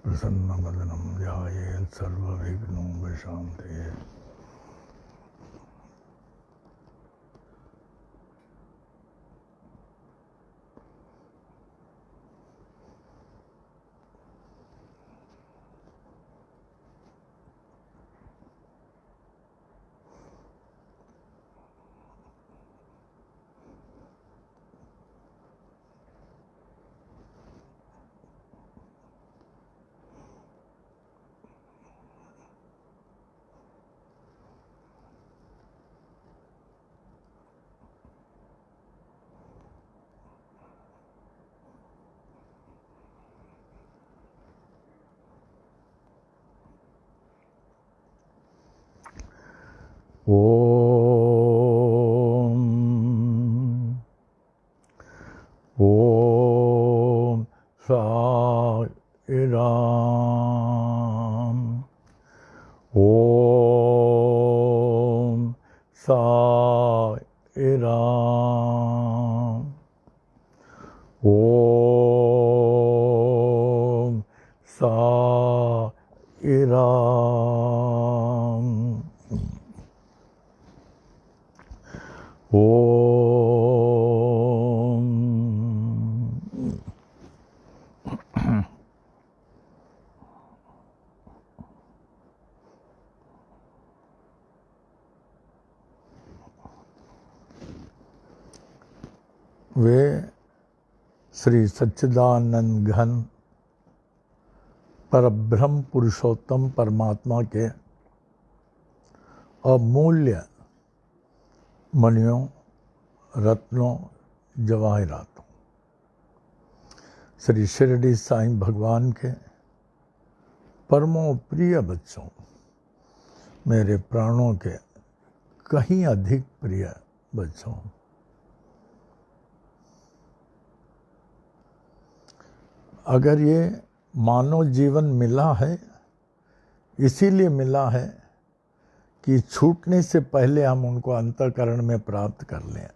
प्रसन्नवदनं ध्यायेत् सर्वविघ्नोपशान्तये। ओम साई राम। ओम साई राम। ओम साई राम। वे श्री सच्चिदानंद घन परब्रह्म पुरुषोत्तम परमात्मा के अमूल्य मणियों, रत्नों, जवाहरातों, श्री शिरडी साईं भगवान के परमो प्रिय बच्चों, मेरे प्राणों के कहीं अधिक प्रिय बच्चों, अगर ये मानव जीवन मिला है, इसीलिए मिला है कि छूटने से पहले हम उनको अंतःकरण में प्राप्त कर लें।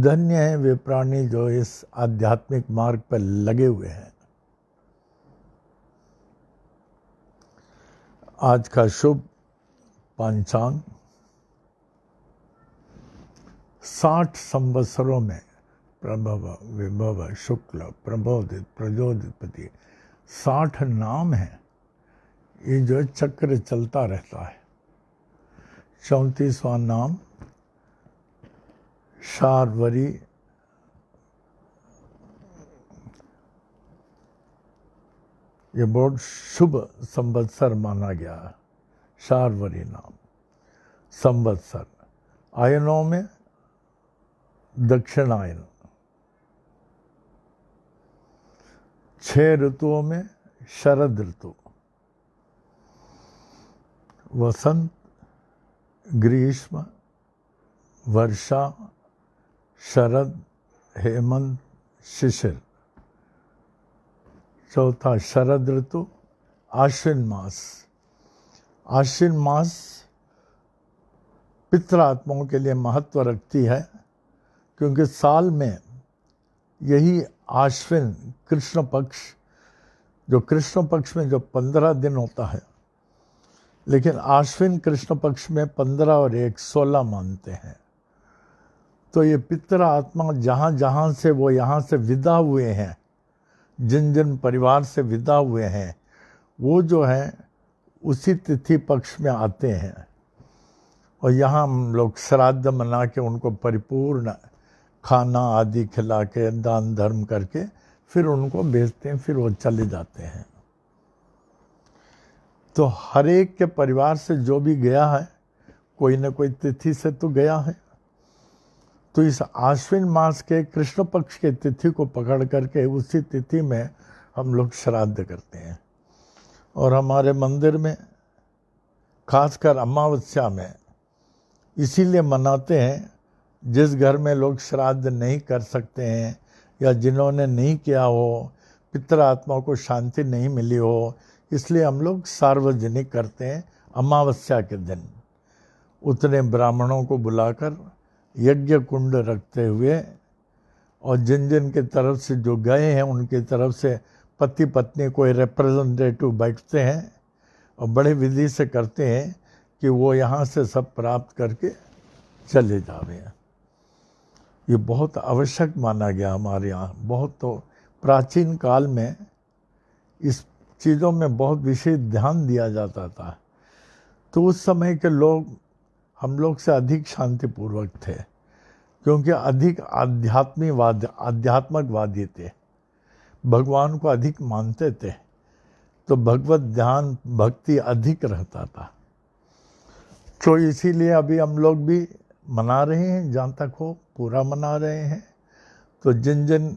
धन्य है वे प्राणी जो इस आध्यात्मिक मार्ग पर लगे हुए हैं। आज का शुभ पंचांग 60 संवत्सरों में प्रभव विभव शुक्ल प्रबोधित प्रजोदितपति 60 नाम हैं। ये जो चक्र चलता रहता है। 34वां नाम शार्वरी, ये बहुत शुभ संवत्सर माना गया है। शार्वरी नाम संवत्सर, आयनों में दक्षिणायन, 6 ऋतुओं में शरद ऋतु, वसंत, ग्रीष्म, वर्षा, शरद, हेमंत, शिशिर। चौथा शरद ऋतु, आश्विन मास। आश्विन मास पितृ आत्माओं के लिए महत्व रखती है, क्योंकि साल में यही आश्विन कृष्ण पक्ष, जो कृष्ण पक्ष में जो 15 दिन होता है, लेकिन आश्विन कृष्ण पक्ष में 15 और 1 16 मानते हैं। तो ये पितृ आत्मा जहाँ जहाँ से वो यहाँ से विदा हुए हैं, जिन जिन परिवार से विदा हुए हैं, वो जो है उसी तिथि पक्ष में आते हैं। और यहाँ हम लोग श्राद्ध मना के उनको परिपूर्ण खाना आदि खिला के दान धर्म करके फिर उनको भेजते हैं, फिर वो चले जाते हैं। तो हर एक के परिवार से जो भी गया है, कोई न कोई तिथि से तो गया है। तो इस आश्विन मास के कृष्ण पक्ष के तिथि को पकड़ करके उसी तिथि में हम लोग श्राद्ध करते हैं। और हमारे मंदिर में खासकर अमावस्या में इसीलिए मनाते हैं, जिस घर में लोग श्राद्ध नहीं कर सकते हैं या जिन्होंने नहीं किया हो, पितृ आत्मा को शांति नहीं मिली हो, इसलिए हम लोग सार्वजनिक करते हैं अमावस्या के दिन। उतने ब्राह्मणों को बुलाकर यज्ञ कुंड रखते हुए और जिन जिन के तरफ से जो गए हैं उनकी तरफ से पति पत्नी कोई रिप्रेजेंटेटिव बैठते हैं और बड़े विधि से करते हैं कि वो यहाँ से सब प्राप्त करके चले जावे हैं। ये बहुत आवश्यक माना गया हमारे यहाँ। बहुत तो प्राचीन काल में इस चीज़ों में बहुत विशेष ध्यान दिया जाता था। तो उस समय के लोग हम लोग से अधिक शांतिपूर्वक थे, क्योंकि अधिक आध्यात्मिकवादी थे, भगवान को अधिक मानते थे, तो भगवत ध्यान भक्ति अधिक रहता था। तो इसीलिए अभी हम लोग भी मना रहे हैं, जहाँ तक हो पूरा मना रहे हैं। तो जिन जिन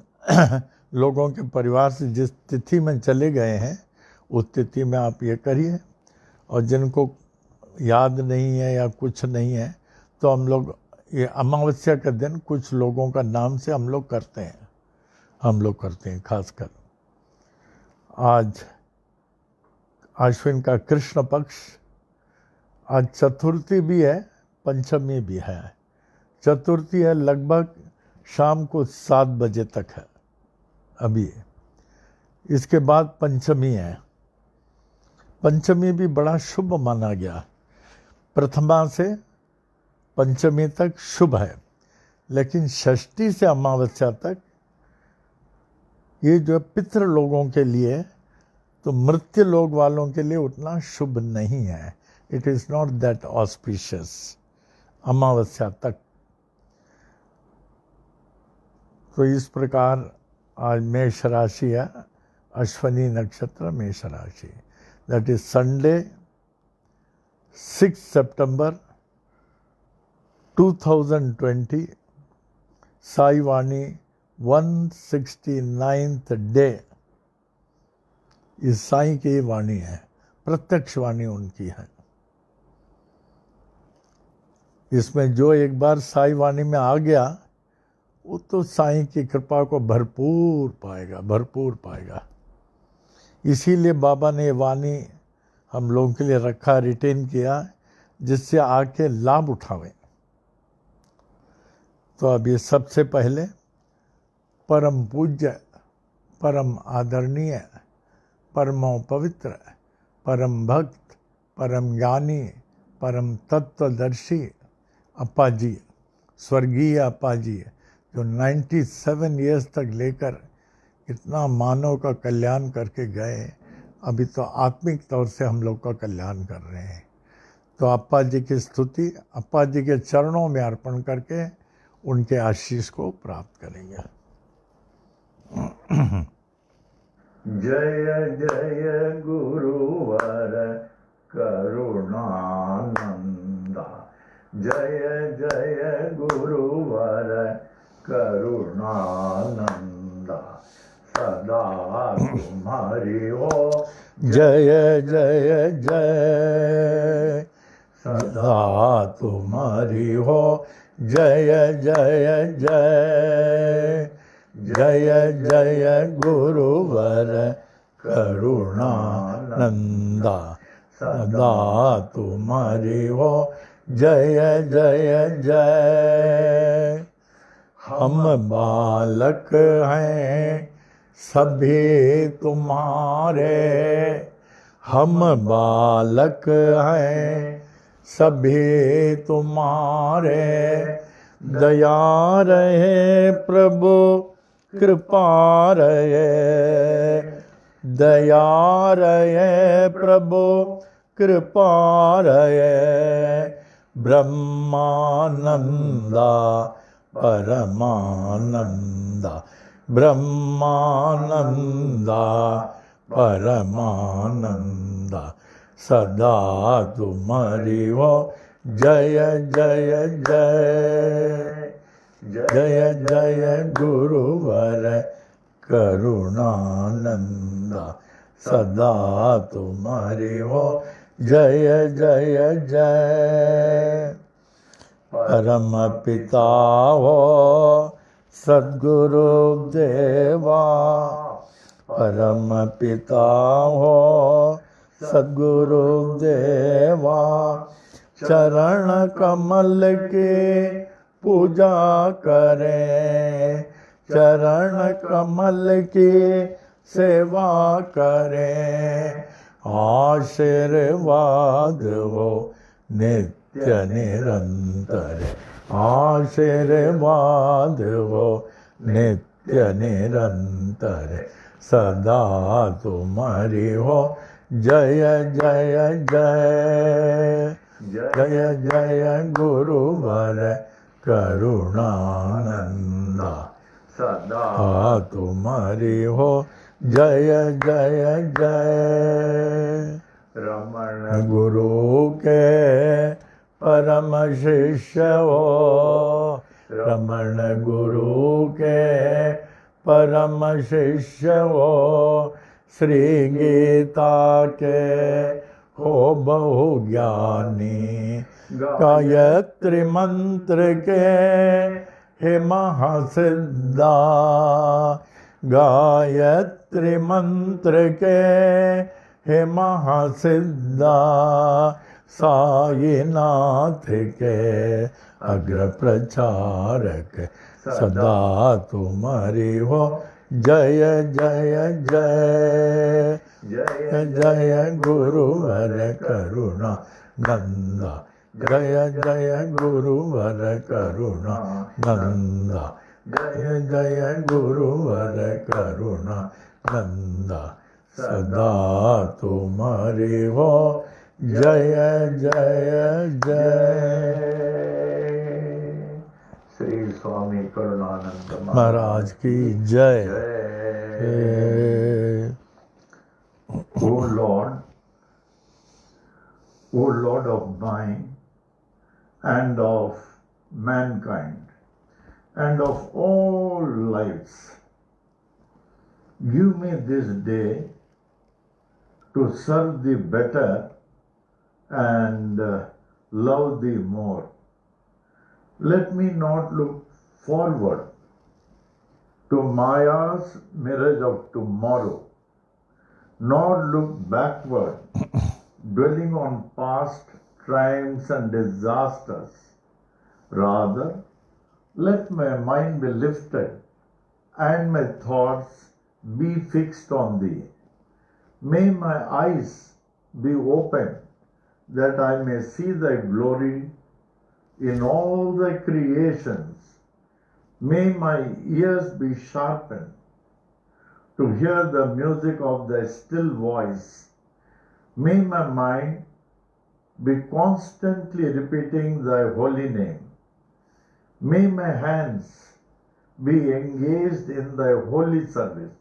लोगों के परिवार से जिस तिथि में चले गए हैं उस तिथि में आप ये करिए, और जिनको याद नहीं है या कुछ नहीं है तो हम लोग ये अमावस्या के दिन कुछ लोगों का नाम से हम लोग करते हैं। खासकर आज आश्विन का कृष्ण पक्ष, आज चतुर्थी भी है, पंचमी भी है। चतुर्थी है लगभग शाम को 7 बजे तक है अभी। इसके बाद पंचमी है। पंचमी भी बड़ा शुभ माना गया। प्रथमा से पंचमी तक शुभ है, लेकिन षष्ठी से अमावस्या तक ये जो पितृ लोगों के लिए, तो मृत्यु लोग वालों के लिए उतना शुभ नहीं है। It is not that auspicious अमावस्या तक। तो इस प्रकार आज मेष राशि है, अश्वनी नक्षत्र मेष राशि। That is Sunday 6 September 2020, Sai Vani 169th day. इस साई की वाणी है, प्रत्यक्ष वाणी उनकी है। इसमें जो एक बार साई वाणी में आ गया वो तो साईं की कृपा को भरपूर पाएगा। इसीलिए बाबा ने वाणी हम लोगों के लिए रखा, रिटेन किया, जिससे आके लाभ उठावें। तो अब ये सबसे पहले परम पूज्य, परम आदरणीय, परमो पवित्र, परम भक्त, परम ज्ञानी, परम तत्वदर्शी अप्पा जी, स्वर्गीय अप्पा जी, जो 97 ईयर्स तक लेकर इतना मानव का कल्याण करके गए, अभी तो आत्मिक तौर से हम लोग का कल्याण कर रहे हैं। तो अप्पा जी की स्तुति अप्पा जी के चरणों में अर्पण करके उनके आशीष को प्राप्त करेंगे। जय जय गुरुवर करुणानंदा, जय जय गुरुवर करुणानंदा, सदा तुम्हारी हो जय जय जय, सदा तुम्हारी हो जय जय जय, जय जय गुरुवर करुणानंदा, सदा तुम्हारी हो जय जय जय। हम बालक हैं सभी तुम्हारे, हम बालक हैं सभी तुम्हारे, दया रहे प्रभु कृपा रहे, दया रहे प्रभु कृपा रहे, ब्रह्मानंदा परमानंदा, ब्रह्मानंदा परमानंदा, सदा तुम्हारी हो जय जय जय, जय जय गुरुवर करुणानंदा, सदा तुम्हारी हो जय जय जय। परम पिता हो सद्गुरु देवा, परम पिता हो सद्गुरु देवा, चरण कमल के पूजा करें, चरण कमल की सेवा करें। आशीर्वाद हो नित्य निरंतर, आशीर्वाद हो नित्य निरंतर, सदा तुम्हारी हो जय जय जय। जय जय गुरुवर करुणानंदा, सदा तुम्हारी हो जय जय जय। रमण गुरु के परम शिष्य हो, रमण गुरु के परम शिष्य हो, श्री गीता के हो बहु ज्ञानी, गायत्री मंत्र के हे महासिद्धा, गायत्री मंत्र के हे महासिद्धा, साईनाथ के अग्र प्रचारक, सदा तुम्हारी हो जय जय जय। जय जय गुरुवर करुणा नंदा, जय जय गुरुवर करुणा नंदा, जय जय गुरुवर करुणा नंदा, सदा तुम्हारी हो जय जय जय। श्री स्वामी करुणानंद महाराज की जय। O Lord of mine and of mankind and of all lives, give me this day to serve thee better and love thee more. Let me not look forward to Maya's mirage of tomorrow, nor look backward, dwelling on past triumphs and disasters. Rather, let my mind be lifted and my thoughts be fixed on thee. May my eyes be opened that I may see thy glory in all thy creations. May my ears be sharpened to hear the music of thy still voice. May my mind be constantly repeating thy holy name. May my hands be engaged in thy holy service.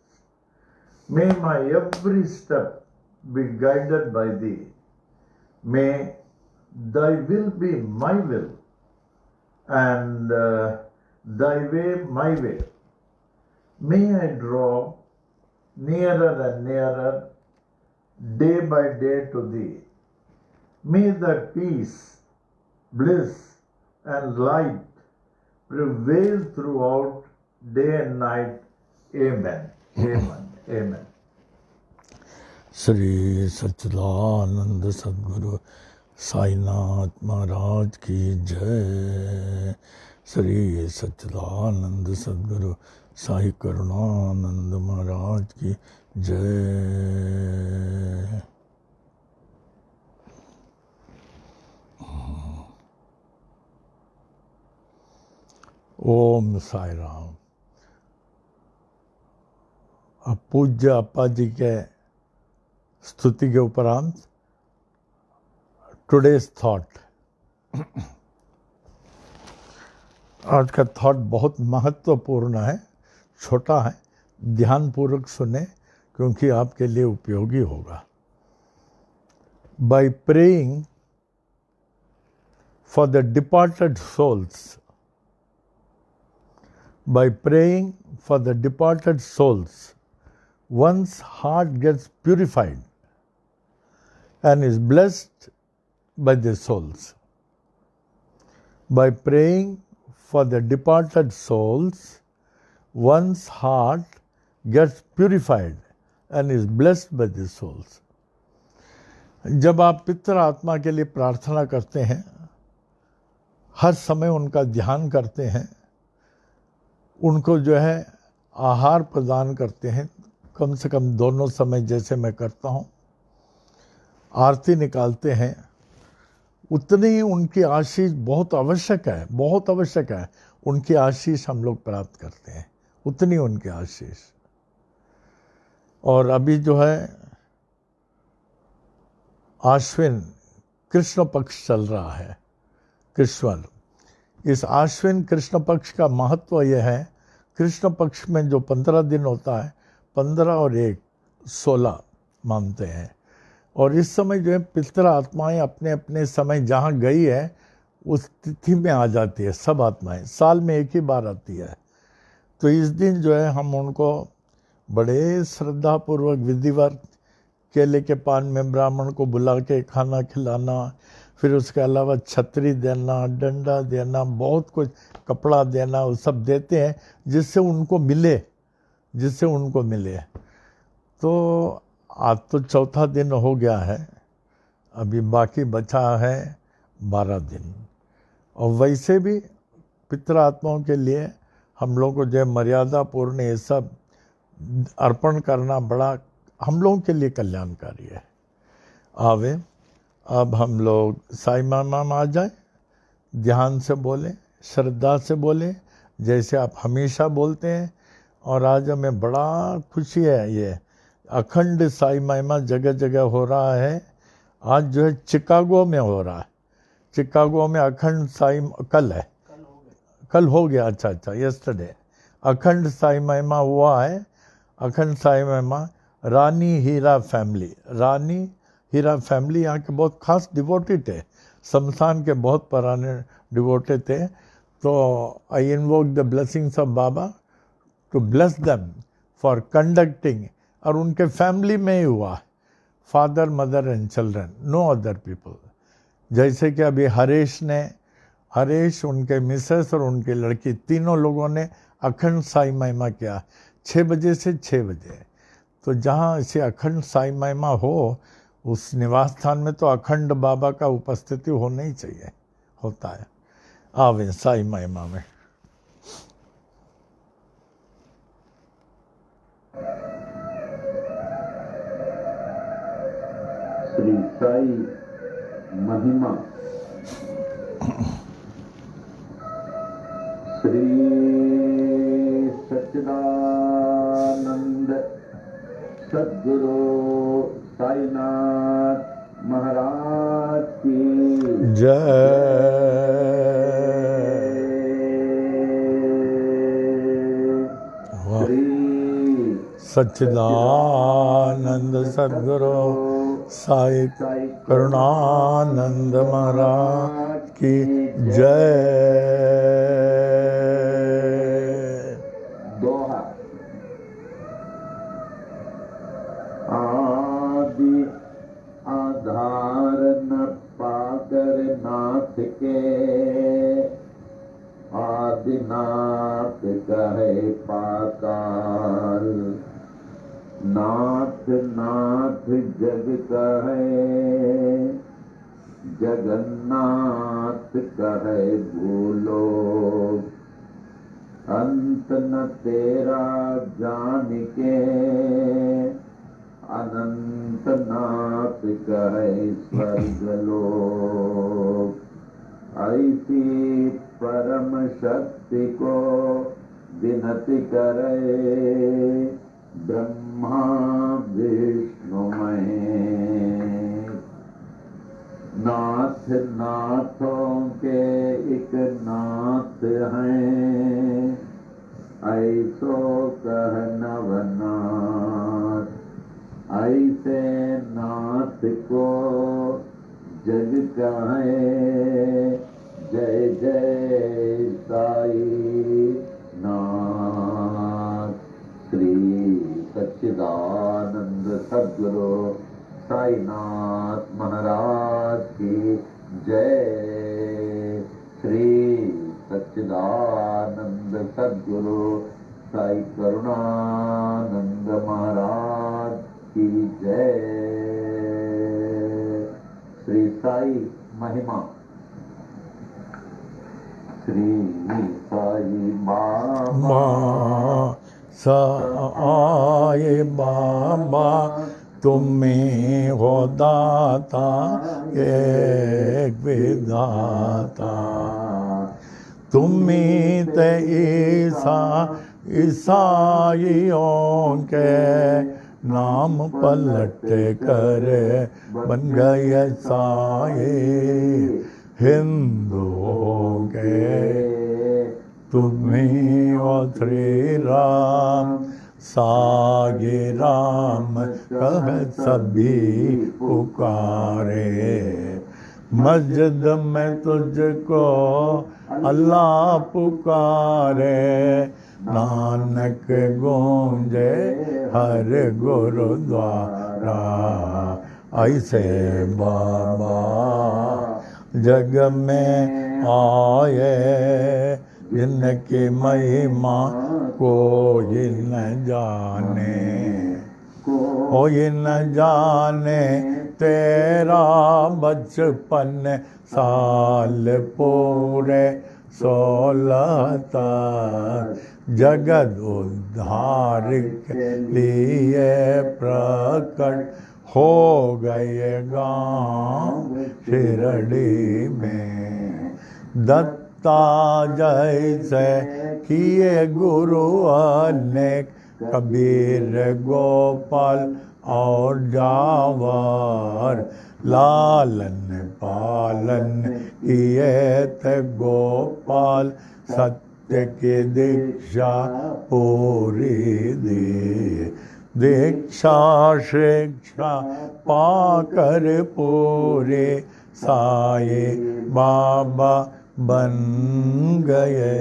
May my every step be guided by thee. May thy will be my will and thy way my way. May I draw nearer and nearer day by day to thee. May thy peace, bliss and light prevail throughout day and night. Amen. Amen. Amen. Shri सच्चिदानंद सद्गुरु साईनाथ महाराज की जय। श्री सच्चिदानंद सद्गुरु साई करुणानंद महाराज की जय। ओम साई राम। अब पूज्य अप्पा जी के स्तुति के उपरांत टुडेज थॉट। आज का थॉट बहुत महत्वपूर्ण है, छोटा है, ध्यानपूर्वक सुने क्योंकि आपके लिए उपयोगी होगा। By praying for the departed souls, by praying for the departed souls, one's heart gets purified and is blessed by the souls. By praying for the departed souls, one's heart gets purified and is blessed by the souls. जब आप पितृ आत्मा के लिए प्रार्थना करते हैं, हर समय उनका ध्यान करते हैं, उनको जो है आहार प्रदान करते हैं, कम से कम दोनों समय जैसे मैं करता हूँ, आरती निकालते हैं, उतनी ही उनकी आशीष बहुत आवश्यक है, बहुत आवश्यक है। उनकी आशीष हम लोग प्राप्त करते हैं, उतनी उनकी आशीष। और अभी जो है आश्विन कृष्ण पक्ष चल रहा है, कृष्ण। इस आश्विन कृष्ण पक्ष का महत्व यह है, कृष्ण पक्ष में जो 15 दिन होता है, 15 और 1 16 मानते हैं। और इस समय जो है पितृ आत्माएं अपने अपने समय जहाँ गई है उस तिथि में आ जाती है। सब आत्माएं साल में एक ही बार आती है। तो इस दिन जो है हम उनको बड़े श्रद्धापूर्वक विधिवत केले के पान में ब्राह्मण को बुला के खाना खिलाना, फिर उसके अलावा छतरी देना, डंडा देना, बहुत कुछ, कपड़ा देना, वो सब देते हैं जिससे उनको मिले, जिससे उनको मिले। तो आज तो चौथा दिन हो गया है, अभी बाकी बचा है 12 दिन। और वैसे भी पितृ आत्माओं के लिए हम लोग को जो मर्यादा पूर्ण ये सब अर्पण करना बड़ा हम लोगों के लिए कल्याणकारी है। आवे अब हम लोग साईं मामा में आ जाए, ध्यान से बोले, श्रद्धा से बोले, जैसे आप हमेशा बोलते हैं। और आज हमें बड़ा खुशी है, ये अखंड साईं महिमा जगह जगह हो रहा है। आज जो है चिकागो में हो रहा है, चिकागो में अखंड साईं कल है, कल हो गया, अच्छा अच्छा, यस्टरडे अखंड साईं महिमा हुआ है। अखंड साईं महिमा रानी हीरा फैमिली, रानी हीरा फैमिली यहाँ के बहुत खास डिवोटेड है, शमशान के बहुत पुराने डिवोटेड थे। तो I invoke the blessings of Baba to bless them for conducting. और उनके फैमिली में ही हुआ, father mother and children, no other people. जैसे कि अभी हरेश उनके मिसेस और उनकी लड़की, तीनों लोगों ने अखंड साईं महिमा किया 6 बजे से 6 बजे। तो जहाँ ऐसे अखंड साईं महिमा हो, उस निवास स्थान में तो अखंड बाबा का उपस्थिति होना ही चाहिए, होता है। आवे साईं महिमा में। श्री साई महिमा। श्री सच्चिदानंद सद्गुरु साईनाथ महाराज की जय। श्री सच्चिदानंद सद्गुरु साई करुणानंद महाराज की जय। दोहा। आदि आधार न पाकर नाथ के, आदिनाथ कहे पाताल। नाथ नाथ जग कहे, जगन्नाथ कहे भूलो। अंत न तेरा जान के, अनंत नाथ कहे स्वर्गलोक। ऐसी परम शक्ति को विनती करे, ब्रह्मा विष्णु महेश। नाथ नाथों के एक नाथ हैं, ऐसो कह नवनाथ। ऐसे नाथ को जग कहे, जय जय साई नाथ। श्री सच्चिदानंद सद्गुरु साईनाथ महाराज की जय। श्री सच्चिदानंद सद्गुरु साई करुणानंद महाराज की जय। श्री साई महिमा। श्री साई बाबा सहाय बाबा तुम्हें हो दाता एक विधाता, तुम्हें ते ईसाइयों के नाम पलट कर बन गए साये हिंदुओं के। तुम्हें और श्री राम सागे राम कह सभी पुकारे, मस्जिद में तुझको अल्लाह पुकारे, नानक गूंजे हर गुरुद्वारा। ऐसे बाबा जग में आए जिनकी महिमा कोई न जाने, कोई न जाने तेरा बचपन साल पूरे 16 तक जगत उद्धार के लिए प्रकट हो गए गांव शिरडी में। दत्ता जैसे किए गुरु अनेक, कबीर गोपाल और जावर, लालन पालन किए थे गोपाल, सत्य की दीक्षा पूरी दी। दीक्षा शिक्षा पाकर पूरे साये बाबा बन गए,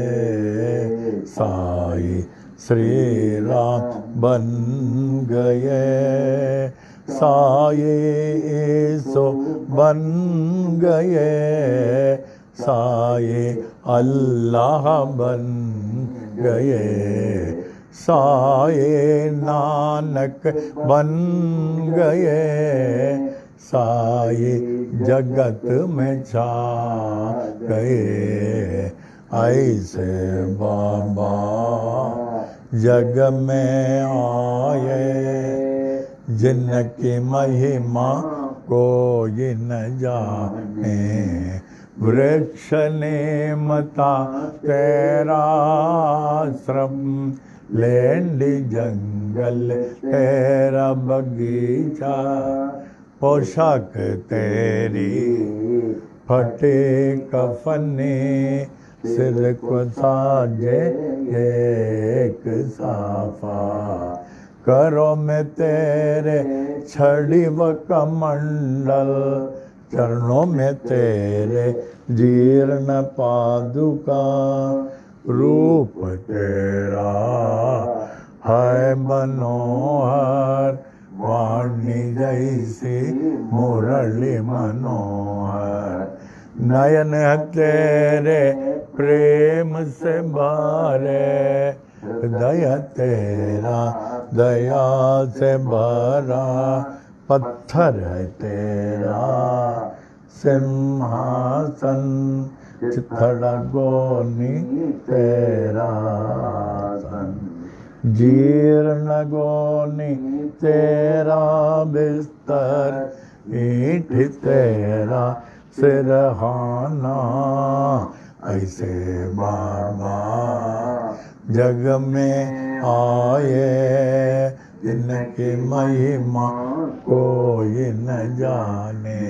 साई श्री राम बन गए, साये सो बन गए, साये अल्लाह बन गए, साये नानक बन गए, साये जगत में छा गए। ऐसे बाबा जग में आए जिनकी महिमा कोई न जाने। वृक्ष नेमता तेरा आश्रम, लेंडी जंगल तेरा बगीचा, पोशाक तेरी फटे कफने, सिर को साजे एक साफा, करो में तेरे छड़ी व कमंडल, चरणों में तेरे जीर्ण पादुका, रूप तेरा है मनोहर, वाणी जैसी मुरली मनोहर, नयन है तेरे प्रेम से भरे, दया तेरा दया से भरा, पत्थर है तेरा सिंहासन, चिथड़ा गोनी तेरा सन, जीर्ण गोनी तेरा बिस्तर, ईंट तेरा सिरहाना। ऐसे बाबा जग में आए जिनकी महिमा कोई न जाने।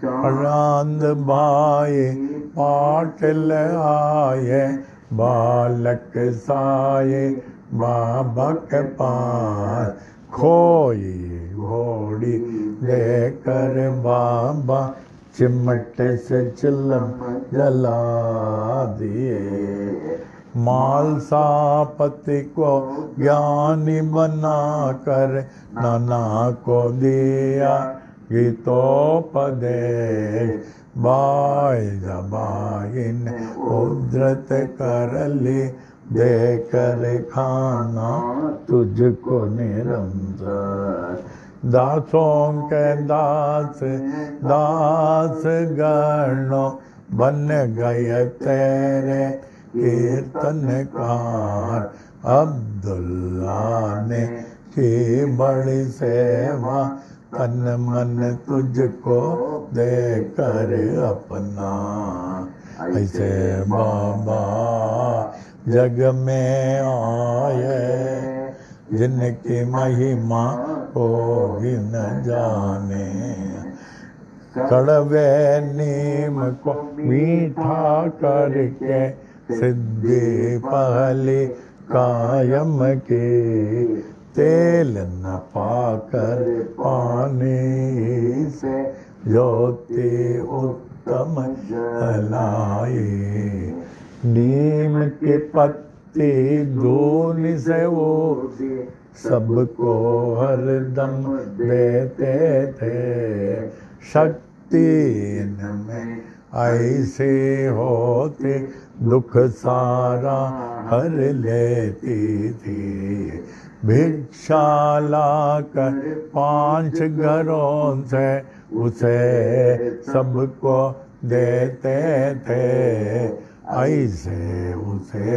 रांद भाई पाटिल आए, बालक साये बाबा के पास, खोई घोड़ी लेकर बाबा चिमटे से चिलम जला दिए। मालसापति को ज्ञानी बनाकर नाना को दिया गीतोपदेश, बाई जबाई ने उद्धृत कर ली, देकर खाना तुझको निरंतर। दासों के दास दास गणों बन गए तेरे कीर्तनकार, अब्दुल्ला ने की बड़ी सेवा, तन मन तुझको देकर अपना। ऐसे बाबा जग में आए, जिनकी महिमा कोई न जाने। कड़वे नीम को मीठा करके, सिद्धि पहली कायम की। तेल न पाकर पानी से, ज्योति उत्तम जलाई। नीम के पत्ती दूनी से वो सबको हरदम देते थे। शक्ति इनमें ऐसे होते, दुख सारा हर लेती थी। भिक्षा लाकर 5 घरों से, उसे सबको देते थे। ऐसे उसे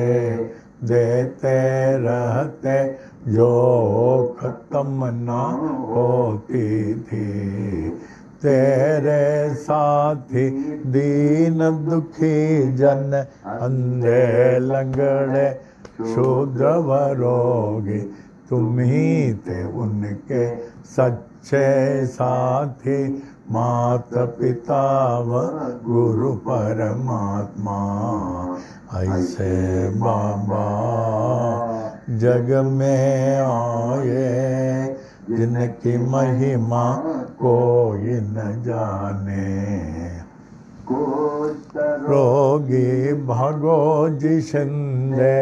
देते रहते, जो खत्म ना होती थी। तेरे साथी दीन दुखी जन, अंधे लंगड़े शूद्र व रोगी, तुम ही थे उनके सच्चे साथी। माता पिता व गुरु परमात्मा। ऐसे बाबा जग में आए, जिनकी महिमा कोई न जाने। रोगी भगोजी शिंदे,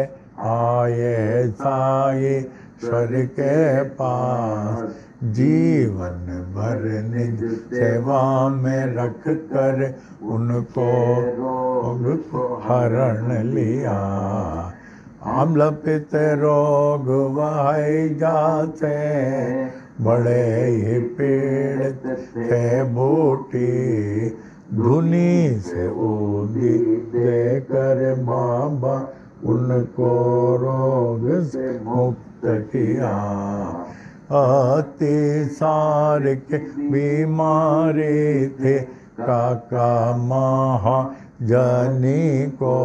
आए साई ईश्वर के पास। जीवन भर निज सेवा में रख कर, उनको रोग को हरण लिया। अम्ल पित्त रोग वह जाते, बड़े ही पीड़ित थे बूटी। धुनी से ऊदी देकर बाबा, उनको रोग से मुक्त किया। अतिसार के बीमारी थे, काका महाजनी को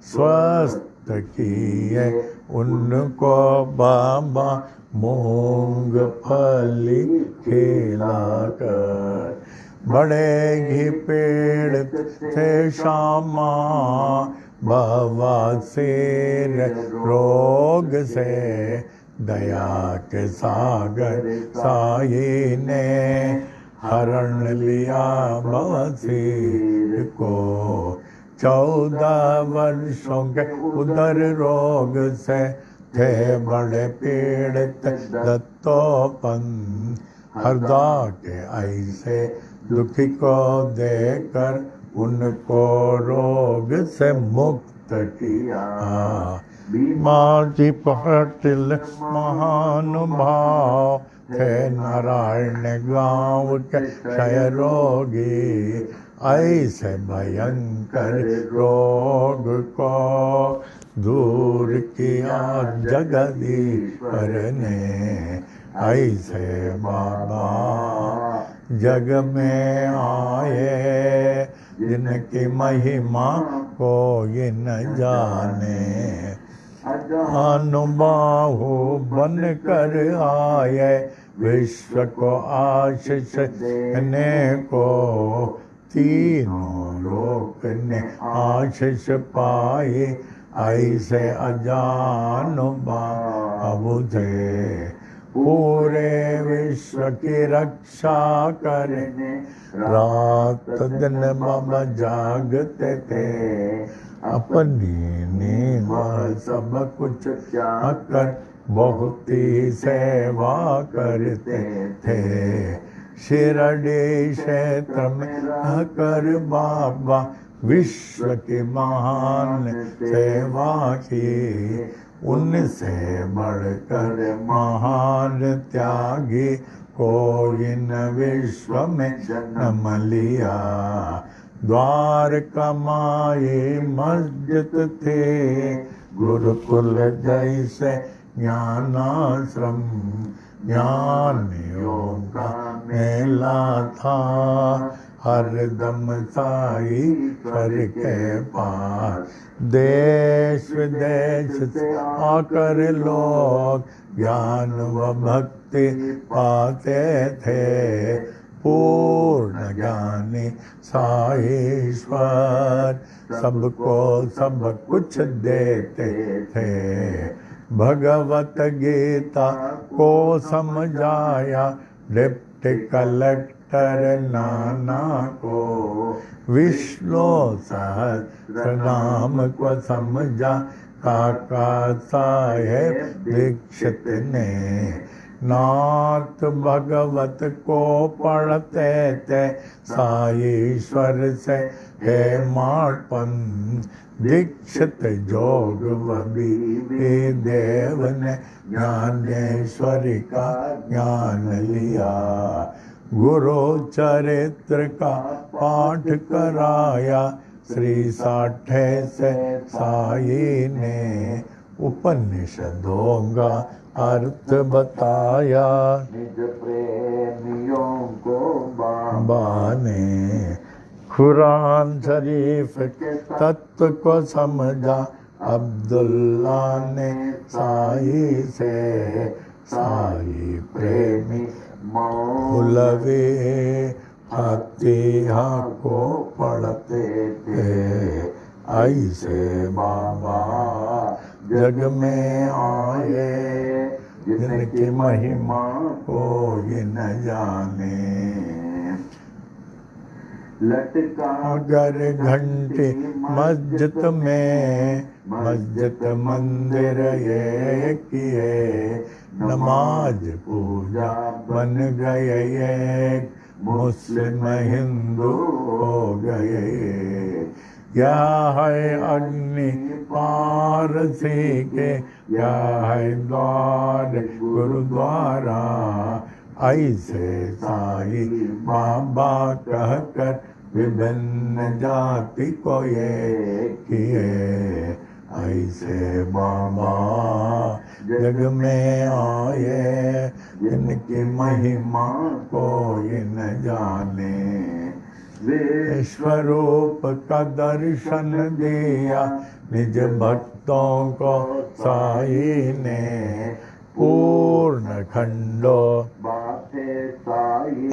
स्वस्थ किए। उनको बाबा मूंगफली खिलाकर। बड़े ही पीड़ित थे श्यामा, बवासीर रोग से। दया के सागर साई ने हरण लिया बवासीर को। 14 वर्षों के उदर रोग से थे बड़े पीड़ित दत्तोपन। हरदा के ऐसे दुखी को देकर, उनको रोग से मुक्त किया। माजी पाटिल महानुभाव थे, नारायण गांव के क्षय रोगी। ऐसे भयंकर रोग को दूर किया जगदीश्वर ने। ऐसे बाबा जग में आए, जिनकी महिमा कोई न जाने। अनुबाहु बन कर आए, विश्व को आशीष देने को। तीनों लोक ने आशीष पाई, ऐसे अजानुबाहु थे। पूरे विश्व की रक्षा करने, रात दिन बाबा जागते थे। अपनी नींद सब कुछ त्याग कर, बहुत ही सेवा करते थे। शिरडी क्षेत्र में रहकर बाबा, विश्व की महान सेवा की। उनसे बढ़कर महान त्यागी, कोई न विश्व में जन्म लिया। द्वारका माई मस्जिद थे, गुरुकुल जैसे ज्ञानाश्रम, ज्ञानियों का मेला था, हरदम साई ईश्वर के पास। देश विदेश से आकर लोग ज्ञान व भक्ति पाते थे, पूर्ण ज्ञानी साई ईश्वर सबको सब कुछ देते थे। भगवत गीता को समझाया डिप्टी कलेक्टर नाना को, विष्णु सहस्रनाम को समझा काका साहेब दीक्षित ने। नाथ भगवत को पढ़ते थे साई ईश्वर से हे मार्पण, दीक्षित जोग वही देव ने ज्ञानेश्वरी का ज्ञान लिया। गुरु चरित्र का पाठ कराया श्री साठे से साई ने, उपनिषदों का अर्थ बताया निज प्रेमियों को बाबा ने। कुरान शरीफ के तत्व को समझा अब्दुल्ला ने साई से, साई प्रेमी मौलवी फातिहा को पढ़ते थे। ऐसे बाबा जग में आए जिनकी महिमा कोई न जाने। लटका अगर घंटी मस्जिद में, मस्जिद मंदिर ये किए, नमाज पूजा बन गए एक, मुस्लिम हिंदू हो गए। क्या है अग्नि पारसी के, क्या है द्वार गुरुद्वारा, ऐसे साई बाबा कहकर विभिन्न जाति को ये किए। ऐसे बाबा जग में आए जिनकी महिमा कोई न जाने। विश्वरूप का दर्शन दिया निज भक्तों को साई ने, पूर्ण खंडो बाथे साई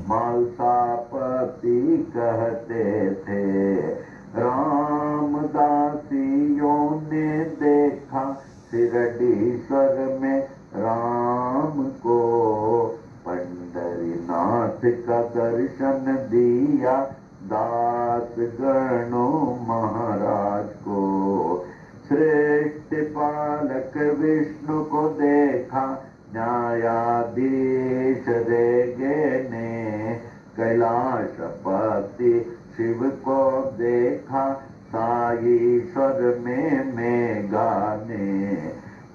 मालसापति कहते थे। रामदासियों ने देखा शिरडीश्वर में राम को, पंढरीनाथ का दर्शन दिया दास गणों महाराज को। श्रेष्ठ पालक विष्णु को देखा न्यायाधीश रेगे ने, कैलाशपति शिव को देखा साईश्वर में मेघा ने।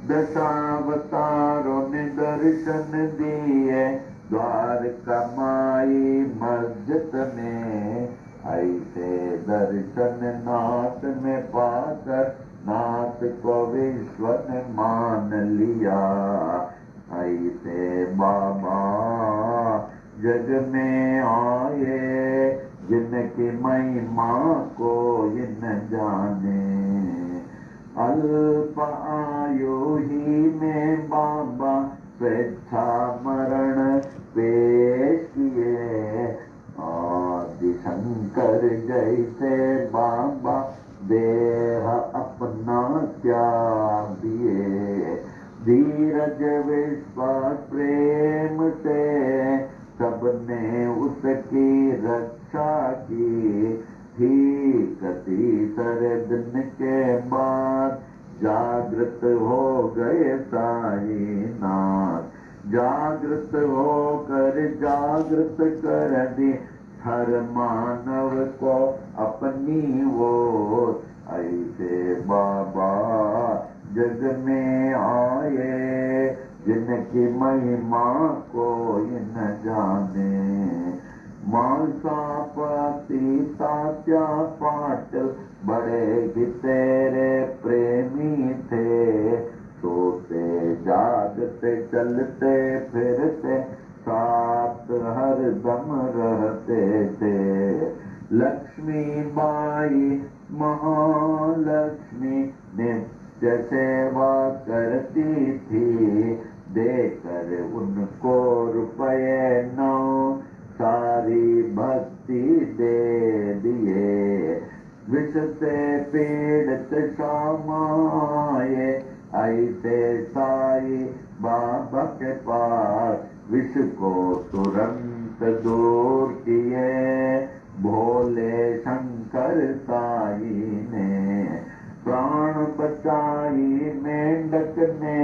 दशावतारों ने दर्शन दिए द्वारका माई मस्जिद में। ऐसे दर्शन नाथ में पाकर नाथ को विश्व ने मान लिया। ऐसे बाबा जग में आए जिनकी महिमा कोई न जाने। अल्प आयु ही में बाबा स्वेच्छा मरण पेश किए। आदि शंकर जैसे बाबा देह अपना त्याग दिए। धीरज विश्वास प्रेम से सबने उसकी रक्षा की। ठीक तीसरे दिन के बाद जागृत हो गए साईनाथ। जागृत होकर जागृत कर दी हर मानव को अपनी ओर। ऐसे बाबा जग में आए जिनकी महिमा कोई न जाने। मांसापति तात्या पाट बड़े ही तेरे प्रेमी चलते फिरते साथ हर दम रहते थे। लक्ष्मी बाई महालक्ष्मी नित्य सेवा करती थी, देकर उनको रुपये 9 सारी भक्ति दे दिए। विष से पीड़ित शामाए ऐसे साई बाबा के पास, विष को तुरंत दूर किए भोले शंकर साई ने। प्राण बचाई मेंढक ने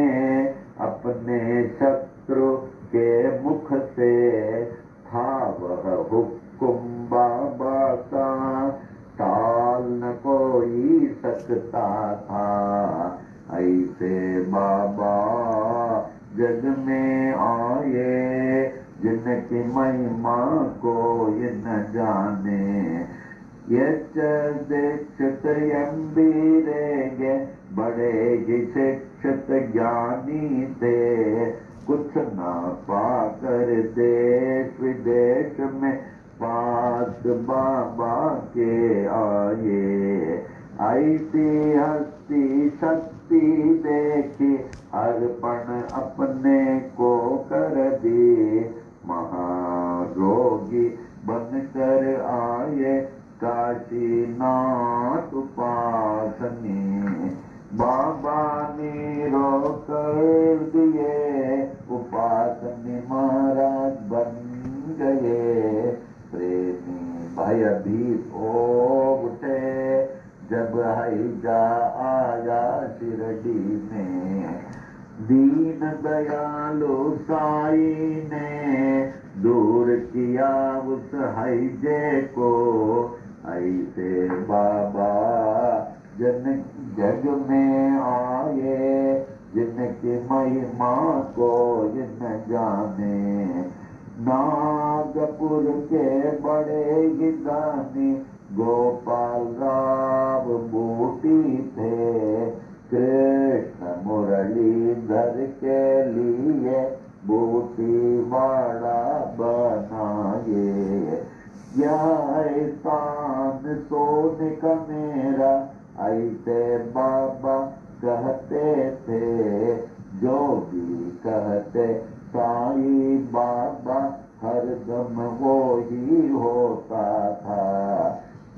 अपने शत्रु के मुख से, था वह हुक्म बाबा का टाल न कोई सकता था। ऐसे बाबा जग में आए जिनकी महिमा कोई न जाने। यच दीक्षित यम्बीरेगे बड़े ही शिक्षित ज्ञानी थे, कुछ न पाकर देश विदेश में पास बाबा के आए। ऐसी हस्ती शक्ति देखी अर्पण अपने को कर दी, महारोगी बनकर आए काशीनाथ उपासनी। बाबा ने रोक कर दिए उपासनी महाराज बन गए। प्रेमी भयभीत हो उठे जब हैजा आया शिरडी में। दीन दयालु साई ने दूर किया उस हैजे को। ऐसे बाबा जग में आए जिनकी महिमा को न जाने। नागपुर के बड़े ही दानी गोपाल राव बूटी थे, कृष्ण मुरलीधर के लिए बूटी वाड़ा बनाए। यह एहसान सोने का मेरा ऐसे बाबा कहते थे, जो भी कहते साई बाबा हरदम वो ही होता था।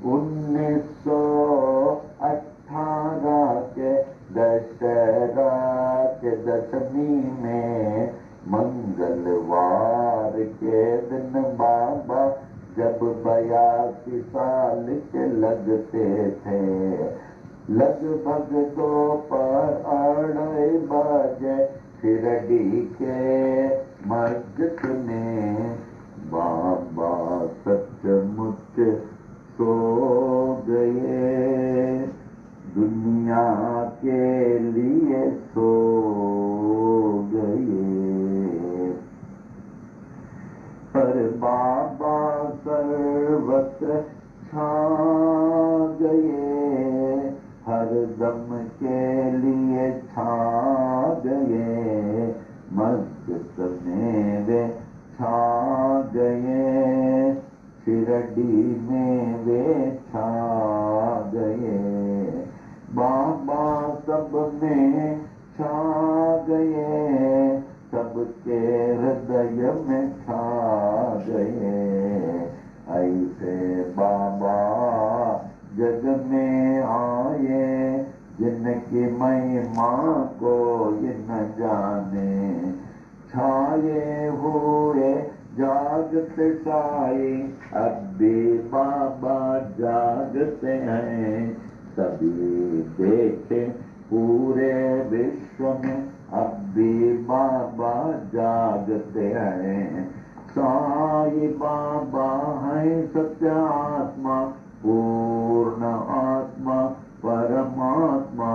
1918 के दशहरा के दशमी में मंगलवार के दिन बाबा जब 82 साल के लगते थे, लगभग दोपहर 2:30 बजे शिरडी के मस्जिद में बाबा सचमुच सो गए, दुनिया के लिए सो गए। पर बाबा सर्वत्र छा गए, हर दम के लिए छा गए। मस्जिद में वे छा गए, शिरडी में वे छा गए। बाबा सब में छा गए, सबके हृदय में छा गए। ऐसे बाबा जग में आए जिनकी महिमा को न जाने। छाए हुए जागते साई, अब भी बाबा जागते हैं। सभी देखे पूरे विश्व में, अब भी बाबा जागते हैं। साई बाबा है सत्य आत्मा, पूर्ण आत्मा परमात्मा।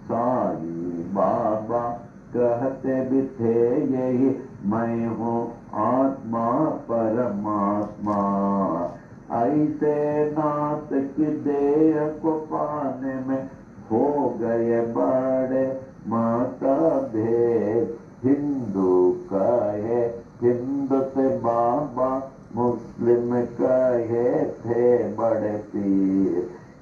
साई बाबा कहते भी थे यही, मैं हूँ आत्मा परमात्मा। ऐसे नाथ की देह को पाने में हो गए बड़े मतभेद। कहे थे बड़े पीर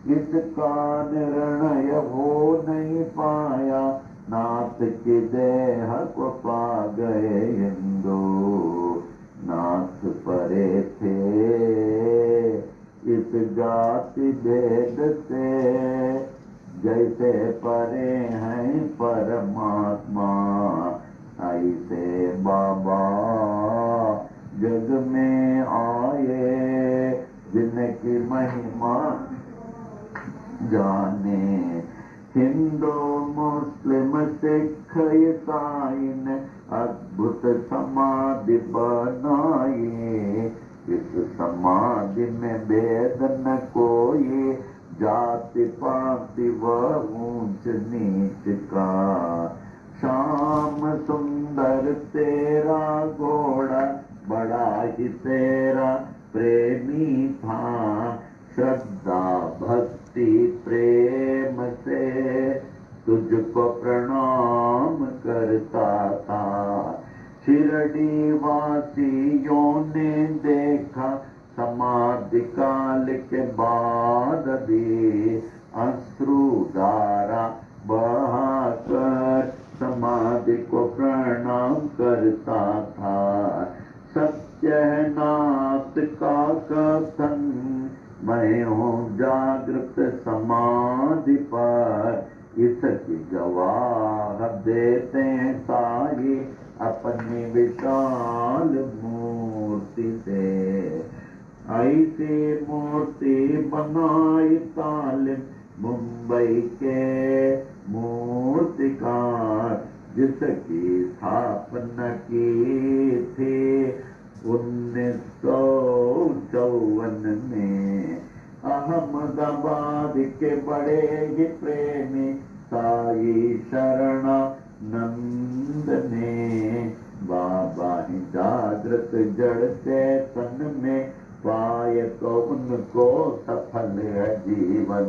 इसका निर्णय हो नहीं पाया नाथ की देह को पा गए हिंदू नाथ परे थे इस जाति भेद से जैसे परे हैं परमात्मा ऐसे बाबा जग में आए जिनकी महिमा जाने हिंदू मुस्लिम सिख ईसाई ने अद्भुत समाधि बनाई इस समाधि में भेद न कोई जाति पाति व ऊंच नीच का श्याम सुंदर तेरा घोड़ा बड़ा ही तेरा प्रेमी था श्रद्धा भक्ति प्रेम से तुझको प्रणाम करता था शिरडी वासियों ने देखा समाधि काल के बाद भी अश्रुधारा बहाकर समाधि को प्रणाम करता था सत्यनाथ का कथन मैं हूँ जागृत समाधि पर इसकी गवाह देते साई अपनी विशाल मूर्ति से ऐसी मूर्ति बनाई तालिम मुंबई के मूर्तिकार जिसकी स्थापना की थी 1954 में अहमदाबाद के बड़े ही प्रेमी साई शरणानंद ने बाबा ही जागृत जड़ से तन में पाए तो उनको सफल है जीवन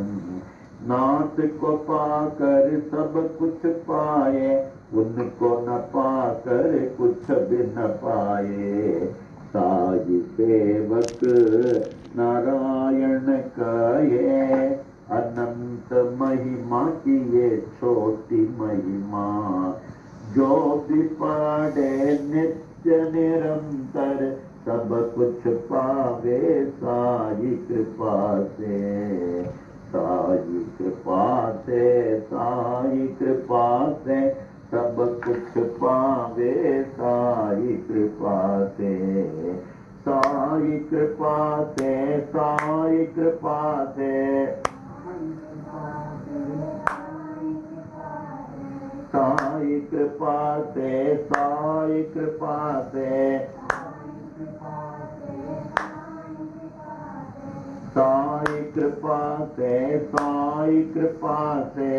नाथ को पाकर सब कुछ पाए उनको न पाकर कुछ भी न पाए साई सेवक नारायण कहे अनंत महिमा की ये छोटी महिमा जो भी पढ़े नित्य निरंतर सब कुछ पावे साई कृपा से साई कृपा से साई कृपा से सब कुछ पावे साई कृपा से साई कृपा से साई कृपा से साई कृपा से साई कृपा से साई कृपा से साई कृपा से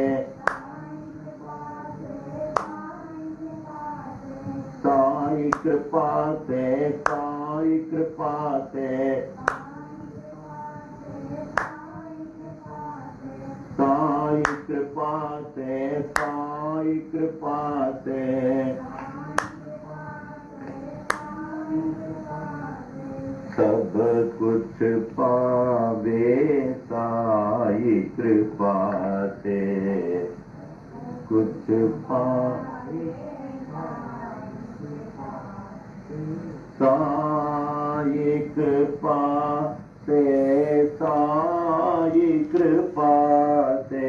साई कृपा से साई कृपा से साई कृपा से साई कृपा से सब कुछ पावे साई कृपा से कुछ पावे साई कृपा से साई कृपा से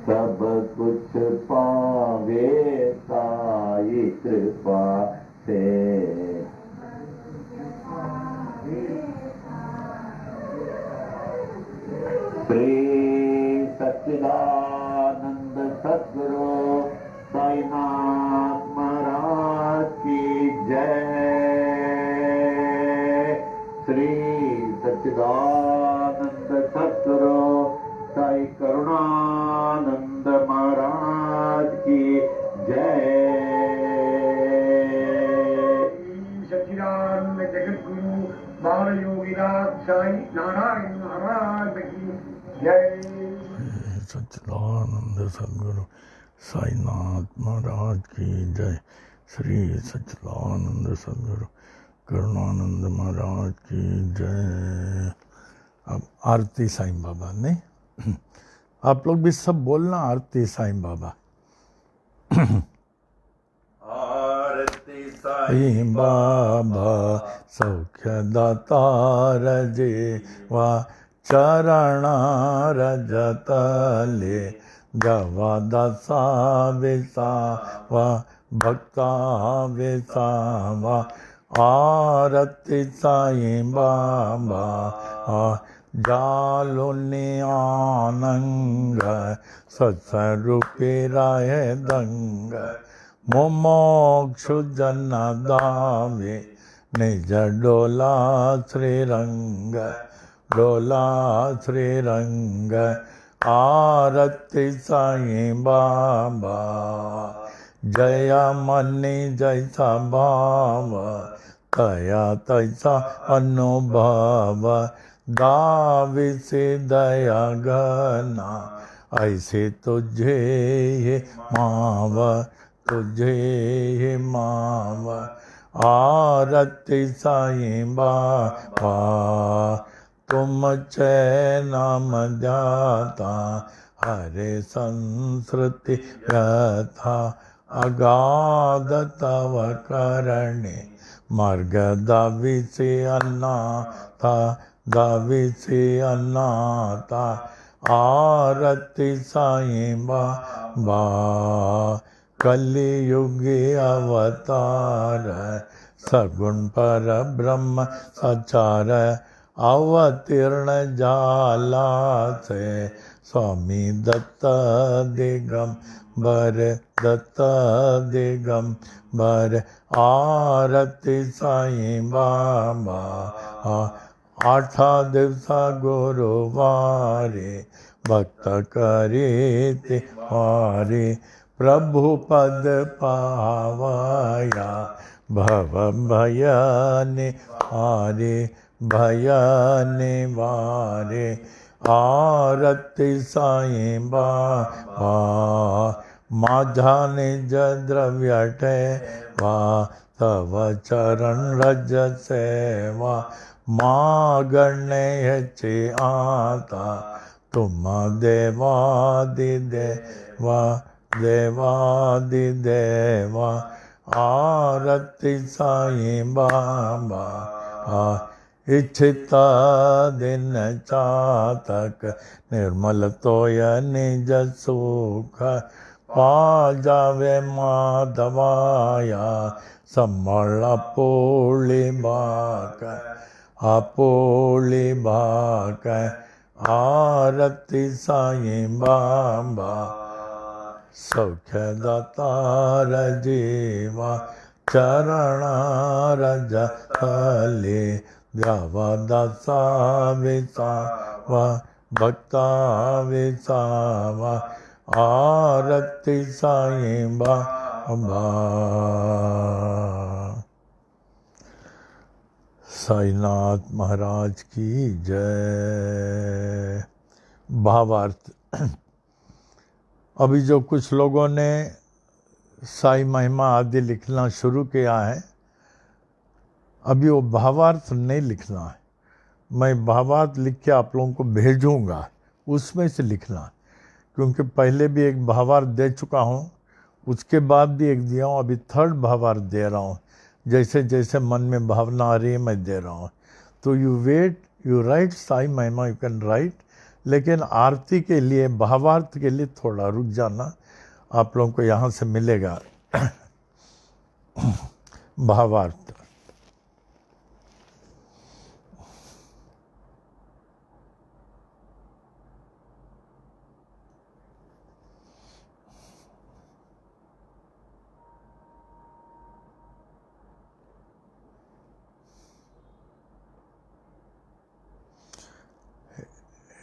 सब कुछ पावे साई कृपा से श्री सच्चिदानंद सद्गुरु साईनाथ महाराज की जय श्री सच्चिदानंद सद्गुरु साई करुणानंद महाराज की जय सच्चिदानंद जगत गुरु बाल योगीनाथ साई नारायण महाराज की जय सच्चिदानंद सद्गुरु साईनाथ महाराज की जय। श्री सच्चिदानंद सद्गुरु करुणानंद महाराज की जय। अब आरती साईं बाबा ने, आप लोग भी सब बोलना आरती साईं बाबा। आरती साईं बाबा सौख्य दातार जेवा चरणा रजतले जवा दसा विसावा भक्ता विसावा। आरती साईं बाबा जालुनी आनंग सत्स्वरूपी राय दंग मोमोक्षु जन दावे निज डोला श्रीरंग डोला श्रीरंग। आरती साईं बाबा जय मनी जैसा भाव तया तैसा अनुभव। दावी से दया गना ऐसे तुझे ये माव तुझे ये माव। आरती साईं बाबा तुम चैन नाम ध्याता हरे संस्कृति व्यथा। अगाध तव करणे मार्ग दावी से अनाथा दावी से अनाथा। आरती साईं बाबा कलियुगी अवतार सगुण पर ब्रह्म सचार। अवतीर्ण जाला से स्वामी दत्त दिगंबर दत्त दिगंबर। आरती साईं बाबा आठा दिवसा गुरुवारे भक्त करे तिहारे। प्रभु पद पावया भव भय निवारे भय निवारे। आरती साईं बाबा माझा निज द्रव्य ठेवा तव चरण रज सेवा। मागणे ह्याचे आता तुम देवादिदेवा देवादिदेवा। आरती साईं बाबा इच्छिता दिन चातक निर्मल तोय निज सुख। पा जावे माधवाया संभल आपोळी बाक आपोळी बाक। आरती साईं बाबा सौख्य दातार जीवा चरणा रजतले द्यावा दासा विसावा भक्ता विसावा। आरती साईं बाबा। साईनाथ महाराज की जय। भावार्थ। अभी जो कुछ लोगों ने साई महिमा आदि लिखना शुरू किया है, अभी वो भावार्थ नहीं लिखना है। मैं भावार्थ लिख के आप लोगों को भेजूंगा, उसमें से लिखना, क्योंकि पहले भी एक भावार्थ दे चुका हूँ, उसके बाद भी एक दिया हूँ, अभी थर्ड भावार्थ दे रहा हूँ। जैसे जैसे मन में भावना आ रही है मैं दे रहा हूँ। तो you wait, you write Sai Mahima, you can write, लेकिन आरती के लिए भावार्थ के लिए थोड़ा रुक जाना, आप लोगों को यहाँ से मिलेगा भावार्थ।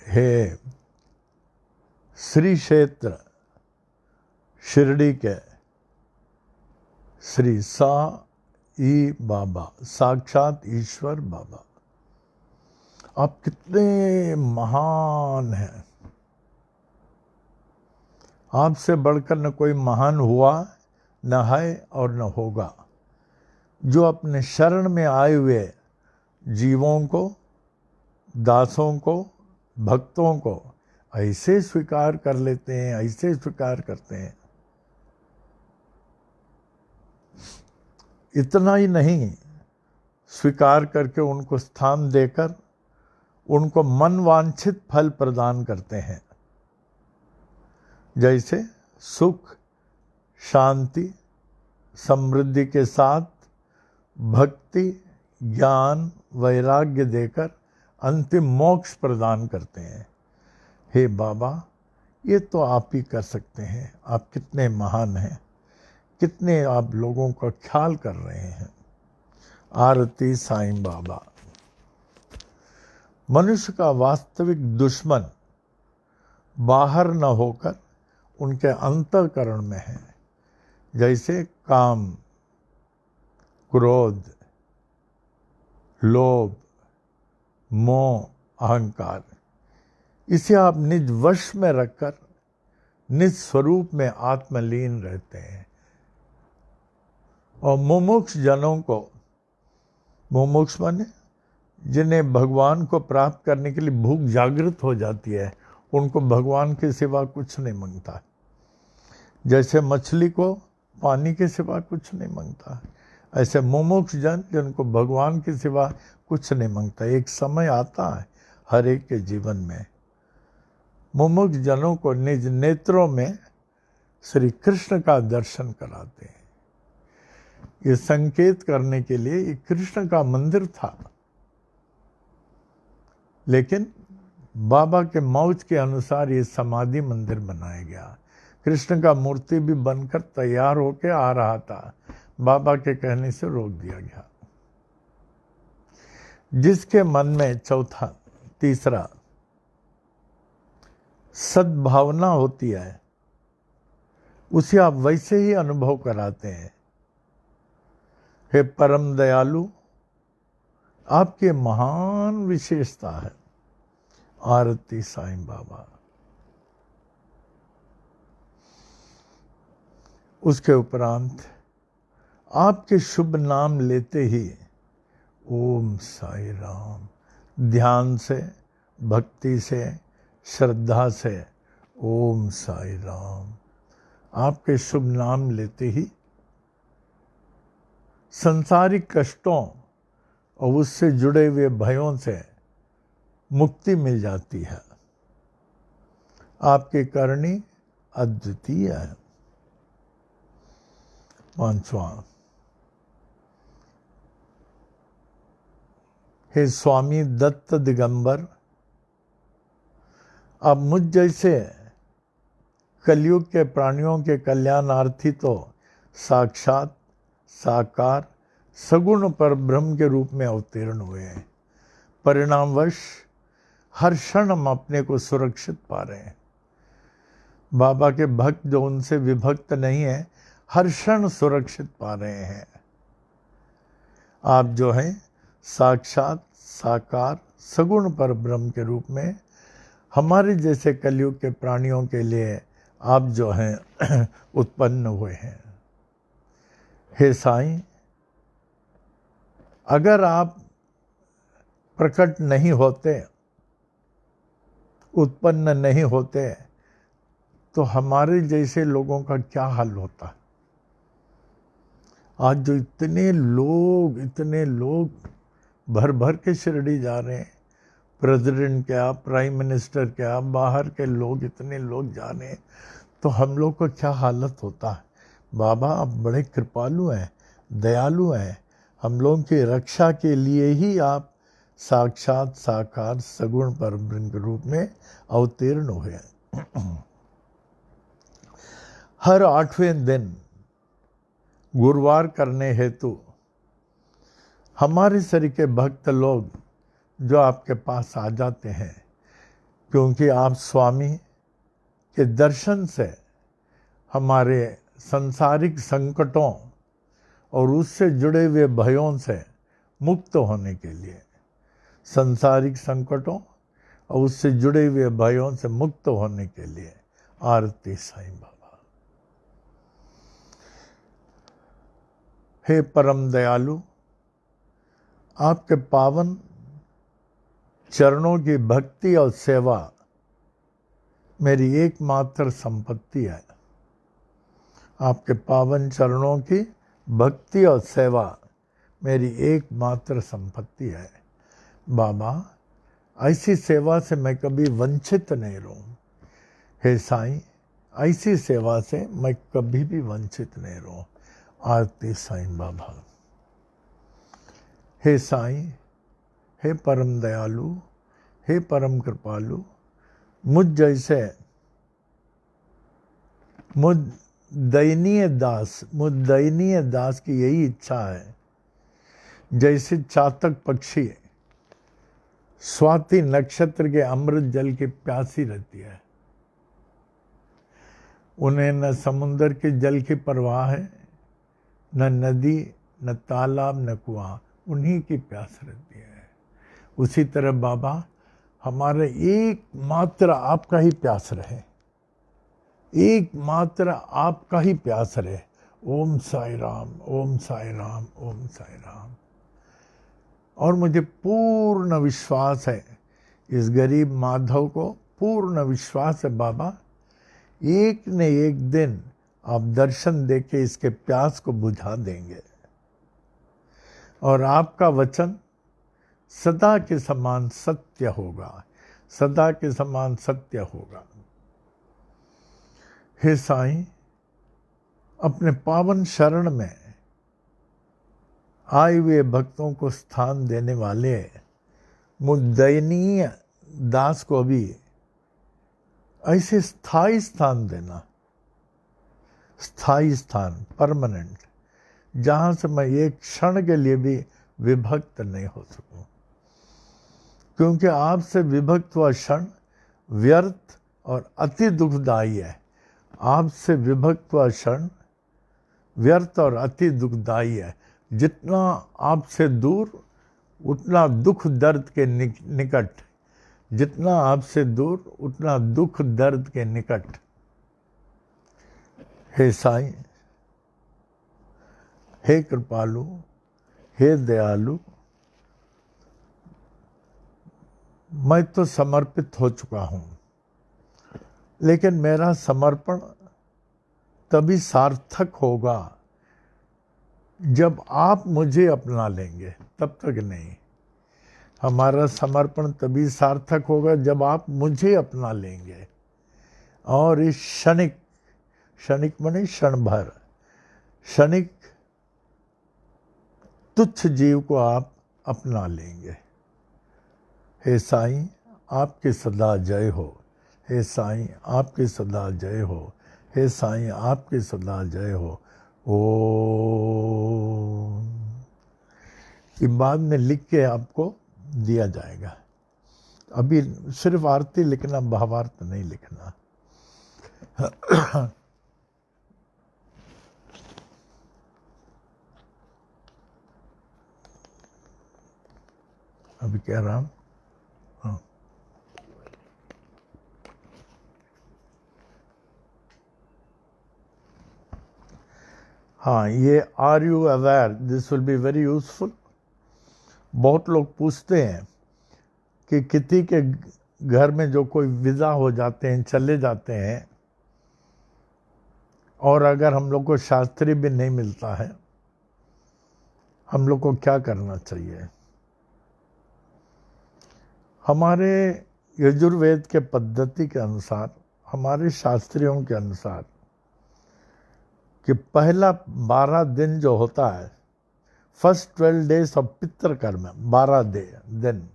हे श्री क्षेत्र शिरडी के श्री साई बाबा, साक्षात ईश्वर बाबा, आप कितने महान हैं। आपसे बढ़कर न कोई महान हुआ, न है और न होगा, जो अपने शरण में आए हुए जीवों को, दासों को, भक्तों को ऐसे स्वीकार कर लेते हैं, ऐसे स्वीकार करते हैं। इतना ही नहीं, स्वीकार करके उनको स्थान देकर उनको मनवांछित फल प्रदान करते हैं, जैसे सुख, शांति, समृद्धि के साथ भक्ति, ज्ञान, वैराग्य देकर अंतिम मोक्ष प्रदान करते हैं। हे बाबा, ये तो आप ही कर सकते हैं। आप कितने महान हैं, कितने आप लोगों का ख्याल कर रहे हैं। आरती साईं बाबा। मनुष्य का वास्तविक दुश्मन बाहर न होकर उनके अंतःकरण में है, जैसे काम, क्रोध, लोभ, मोह, अहंकार। इसे आप निज वश में रखकर निज स्वरूप में आत्मलीन रहते हैं। और मुमुक्ष जनों को, मुमुक्ष माने जिन्हें भगवान को प्राप्त करने के लिए भूख जागृत हो जाती है, उनको भगवान के सिवा कुछ नहीं मांगता। जैसे मछली को पानी के सिवा कुछ नहीं मांगता, ऐसे मुमुक्ष जन जिनको भगवान के सिवा कुछ नहीं मांगता। एक समय आता है हर एक के जीवन में, मुमुक्ष जनों को निज नेत्रों में श्री कृष्ण का दर्शन कराते हैं। ये संकेत करने के लिए ये कृष्ण का मंदिर था, लेकिन बाबा के मौज के अनुसार ये समाधि मंदिर बनाया गया। कृष्ण का मूर्ति भी बनकर तैयार होकर आ रहा था, बाबा के कहने से रोक दिया गया। जिसके मन में तीसरा सद्भावना होती है, उसे आप वैसे ही अनुभव कराते हैं। हे परम दयालु, आपकी महान विशेषता है। आरती साईं बाबा। उसके उपरांत आपके शुभ नाम लेते ही ओम साई राम, ध्यान से, भक्ति से, श्रद्धा से ओम साई राम, आपके शुभ नाम लेते ही संसारिक कष्टों और उससे जुड़े हुए भयों से मुक्ति मिल जाती है। आपकी करनी अद्वितीय है। पांचवा, हे स्वामी दत्त दिगंबर, अब मुझ जैसे कलयुग के प्राणियों के कल्याणार्थी तो साक्षात साकार सगुण पर ब्रह्म के रूप में अवतीर्ण हुए हैं। परिणामवश हर क्षण हम अपने को सुरक्षित पा रहे हैं। बाबा के भक्त जो उनसे विभक्त नहीं है, हर क्षण सुरक्षित पा रहे हैं। आप जो हैं साक्षात साकार सगुण पर ब्रह्म के रूप में हमारे जैसे कलयुग के प्राणियों के लिए आप जो हैं उत्पन्न हुए हैं। हे साईं, अगर आप प्रकट नहीं होते, उत्पन्न नहीं होते, तो हमारे जैसे लोगों का क्या हाल होता। आज जो इतने लोग भर भर के शिरडी जा रहे हैं, प्रेसिडेंट क्या, प्राइम मिनिस्टर क्या, बाहर के लोग, इतने लोग जा रहे हैं, तो हम लोग को क्या हालत होता है। बाबा आप बड़े कृपालु हैं, दयालु हैं। हम लोगों की रक्षा के लिए ही आप साक्षात साकार सगुण पर ब्रह्म के रूप में अवतीर्ण हुए। हर 8वें दिन गुरुवार करने हेतु हमारे शरीर के भक्त लोग जो आपके पास आ जाते हैं, क्योंकि आप स्वामी के दर्शन से हमारे सांसारिक संकटों और उससे जुड़े हुए भयों से मुक्त होने के लिए, सांसारिक संकटों और उससे जुड़े हुए भयों से मुक्त होने के लिए आरती साईं बाबा। हे परम दयालु, आपके पावन चरणों की भक्ति और सेवा मेरी एकमात्र संपत्ति है। आपके पावन चरणों की भक्ति और सेवा मेरी एकमात्र संपत्ति है। बाबा, ऐसी सेवा से मैं कभी वंचित नहीं रहूं। हे साईं, ऐसी सेवा से मैं कभी भी वंचित नहीं रहूं। आरती साईं बाबा। हे साईं, हे परम दयालु, हे परम कृपालु, मुझ जैसे मुझ दयनीय दास की यही इच्छा है। जैसे चातक पक्षी स्वाति नक्षत्र के अमृत जल की प्यासी रहती है, उन्हें न समुंदर के जल की परवाह है, न नदी, न तालाब, न कुआं, उन्हीं की प्यास रहती है। उसी तरह बाबा, हमारे एकमात्र आपका ही प्यास रहे, एकमात्र आपका ही प्यास रहे। ओम साई राम, ओम साई राम, ओम साई राम। और मुझे पूर्ण विश्वास है, इस गरीब माधव को पूर्ण विश्वास है बाबा, एक न एक दिन आप दर्शन देके इसके प्यास को बुझा देंगे और आपका वचन सदा के समान सत्य होगा, सदा के समान सत्य होगा। हे साईं, अपने पावन शरण में आए हुए भक्तों को स्थान देने वाले मुझ दयनीय दास को भी ऐसे स्थायी स्थान देना, स्थायी स्थान, परमानेंट, जहां से मैं एक क्षण के लिए भी विभक्त नहीं हो सकूं। क्योंकि आपसे विभक्त हुआ क्षण व्यर्थ और अति दुखदायी है। आपसे विभक्त हुआ क्षण व्यर्थ और अति दुखदायी है। जितना आपसे दूर उतना दुख दर्द के निकट, जितना आपसे दूर उतना दुख दर्द के निकट। हे साईं, हे कृपालु, हे दयालु, मैं तो समर्पित हो चुका हूं, लेकिन मेरा समर्पण तभी सार्थक होगा जब आप मुझे अपना लेंगे, तब तक नहीं। हमारा समर्पण तभी सार्थक होगा जब आप मुझे अपना लेंगे और इस क्षणिक, क्षणिक माने क्षण भर, क्षणिक तुच्छ जीव को आप अपना लेंगे। हे साईं, आपकी सदा जय हो। हे साईं, आपकी सदा जय हो। हे साईं, आपकी सदा जय हो। ओम। ये बाद में लिख के आपको दिया जाएगा। अभी सिर्फ आरती लिखना, भावार्थ नहीं लिखना। अभी कह रहा हूं। हाँ, ये are you aware, this will be very useful. बहुत लोग पूछते हैं कि किसी के घर में जो कोई विदा हो जाते हैं, चले जाते हैं, और अगर हम लोग को शास्त्री भी नहीं मिलता है, हम लोग को क्या करना चाहिए? हमारे यजुर्वेद के पद्धति के अनुसार, हमारे शास्त्रियों के अनुसार, कि पहला 12 दिन जो होता है, फर्स्ट 12 डेज ऑफ पितृ कर्म, 12 दिन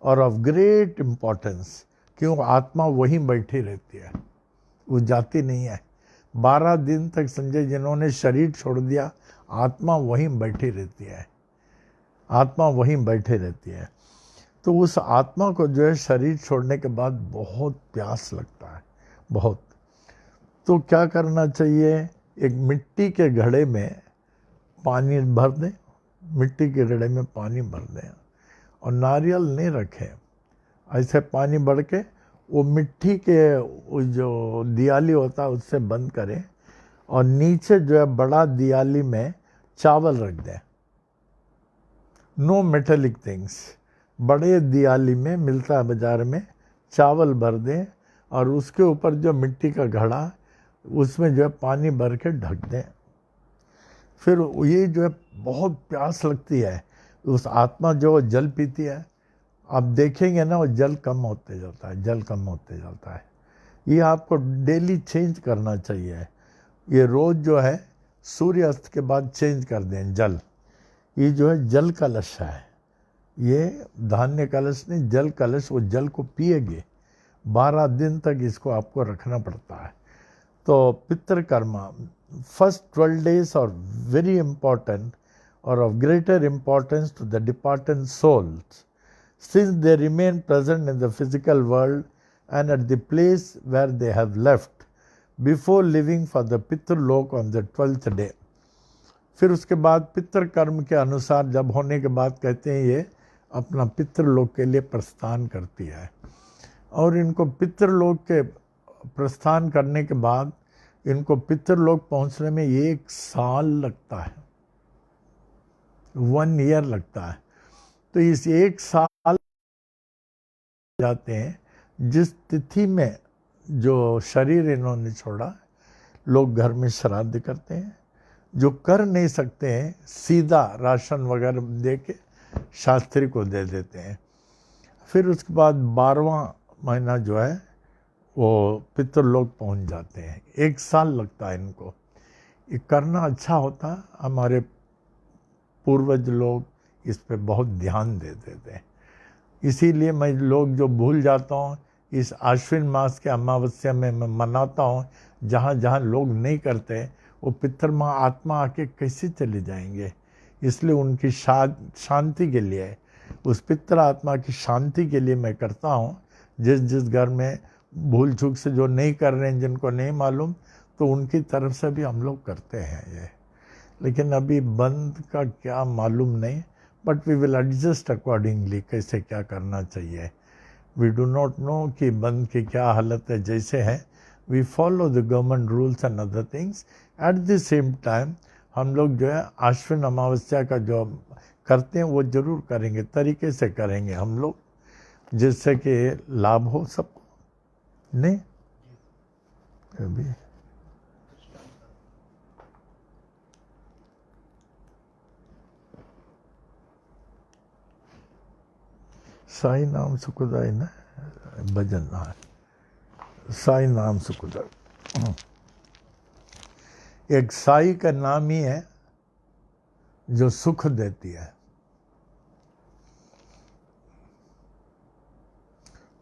और ऑफ ग्रेट इम्पोर्टेंस। क्यों? आत्मा वहीं बैठी रहती है, वो जाती नहीं है। 12 दिन तक संजय, जिन्होंने शरीर छोड़ दिया, आत्मा वहीं बैठी रहती है, आत्मा वहीं बैठी रहती है। तो उस आत्मा को जो है शरीर छोड़ने के बाद बहुत प्यास लगता है, बहुत। तो क्या करना चाहिए? एक मिट्टी के घड़े में पानी भर दें, मिट्टी के घड़े में पानी भर दें और नारियल नहीं रखें, ऐसे पानी भर के वो मिट्टी के वो जो दियाली होता है उससे बंद करें और नीचे जो है बड़ा दियाली में चावल रख दें। नो मेटेलिक थिंग्स, बड़े दियाली में मिलता है बाजार में, चावल भर दें और उसके ऊपर जो मिट्टी का घड़ा उसमें जो है पानी भर के ढक दें। फिर ये जो है बहुत प्यास लगती है, उस आत्मा जो जल पीती है, आप देखेंगे ना वो जल कम होते जाता है, जल कम होते जाता है। ये आपको डेली चेंज करना चाहिए। ये रोज़ जो है सूर्यास्त के बाद चेंज कर दें जल। ये जो है जल कलश है, ये धान्य कलश नहीं, जल कलश। वो जल को पिएगे 12 दिन तक इसको आपको रखना पड़ता है। तो पितृकर्मा first 12 days are very important or of greater importance to the departed souls, since they remain present in the physical world and at the place where they have left before leaving for the पितृलोक on the 12th day. फिर उसके बाद पितृकर्म के अनुसार जब होने के बाद कहते हैं ये अपना पितृलोक के लिए प्रस्थान करती है। और इनको पितृलोक के प्रस्थान करने के बाद इनको पितृलोक पहुंचने में 1 साल लगता है, 1 year लगता है। तो इस 1 साल जाते हैं जिस तिथि में जो शरीर इन्होंने छोड़ा। लोग घर में श्राद्ध करते हैं, जो कर नहीं सकते हैं सीधा राशन वगैरह दे के शास्त्री को दे देते हैं। फिर उसके बाद 12वां महीना जो है वो पितृलोक पहुंच जाते हैं। 1 साल लगता है इनको। ये करना अच्छा होता, हमारे पूर्वज लोग इस पे बहुत ध्यान दे देते हैं। इसीलिए मैं लोग जो भूल जाता हूँ, इस आश्विन मास के अमावस्या में मैं मनाता हूँ। जहाँ जहाँ लोग नहीं करते वो पितृमा आत्मा आके कैसे चले जाएंगे। इसलिए उनकी शांति के लिए, उस पितृ आत्मा की शांति के लिए मैं करता हूँ। जिस जिस घर में भूल चूक से जो नहीं कर रहे हैं, जिनको नहीं मालूम, तो उनकी तरफ से भी हम लोग करते हैं ये। लेकिन अभी बंद का क्या मालूम नहीं, but we will adjust accordingly कैसे क्या करना चाहिए। वी डू नॉट नो कि बंद की क्या हालत है। जैसे है we follow the government rules and other things. At the same time हम लोग जो है आश्विन अमावस्या का जो करते हैं वो जरूर करेंगे, तरीके से करेंगे हम लोग, जिससे कि लाभ हो सबको। नहीं अभी साई नाम सुखदाई ना भजन है, साई नाम सुखदाई। एक साई का नाम ही है जो सुख देती है।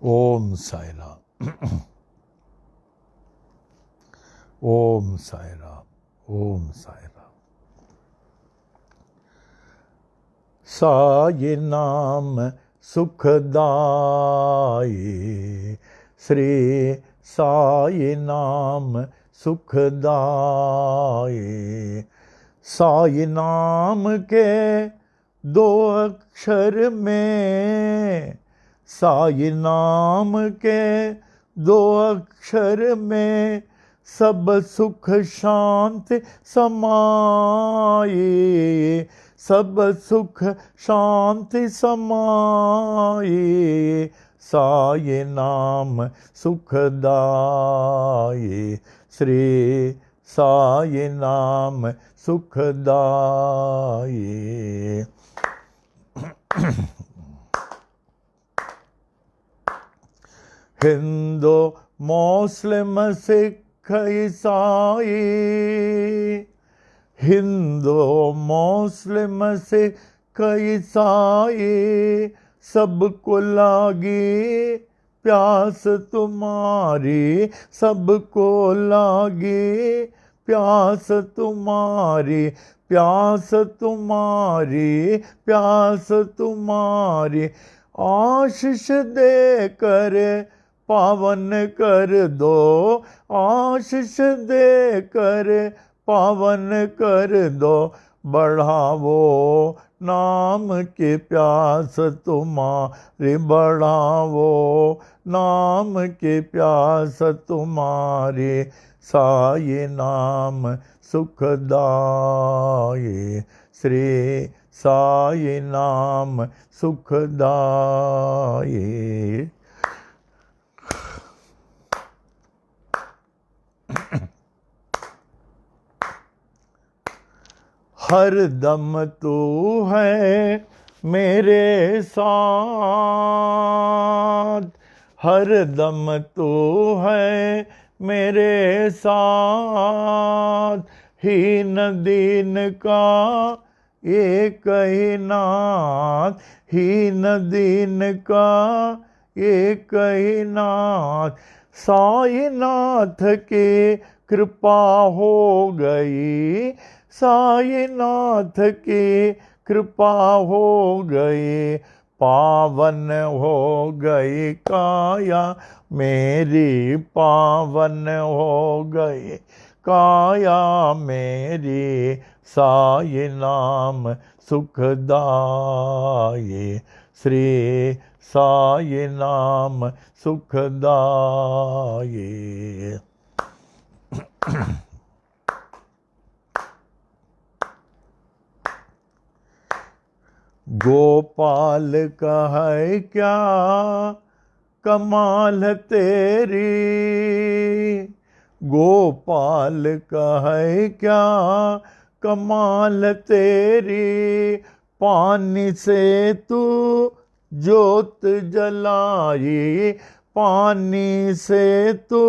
ओम साई राम, ओम साई राम, ओम साई राम। साई नाम सुखदाई, श्री साई नाम सुखदाई। साई नाम के 2 अक्षर में, साई नाम के 2 अक्षर में सब सुख शांति समाई, सब सुख शांति समाई। साई नाम सुखदाई, श्री साई नाम सुखदाई। हिंदू मुस्लिम सिख ईसाई, हिंदू मुस्लिम सिख ईसाई, सबको लागी प्यास तुम्हारी, सबको लागी प्यास तुम्हारी, प्यास तुम्हारी, प्यास तुम्हारी। आशीष दे कर पावन कर दो, आशीष दे कर पावन कर दो। बढ़ावो नाम के प्यास तुम्हारी बढ़ावो, नाम के प्यास तुम्हारे साये नाम सुखदाये, श्री साये नाम सुखदाये। हर दम तू है मेरे साथ, हर दम तू है मेरे साथ, हीन दीन का एक ही नाथ, हीन दीन का एक ही नाथ। साईं नाथ की कृपा हो गई, साईं नाथ की कृपा हो गई, पावन हो गई काया मेरी, पावन हो गई काया मेरी, साईं नाम सुखदाये, श्री साईं नाम सुखदाये। गोपाल का है क्या कमाल तेरी, गोपाल का है क्या कमाल तेरी, पानी से तू ज्योत जलाई, पानी से तू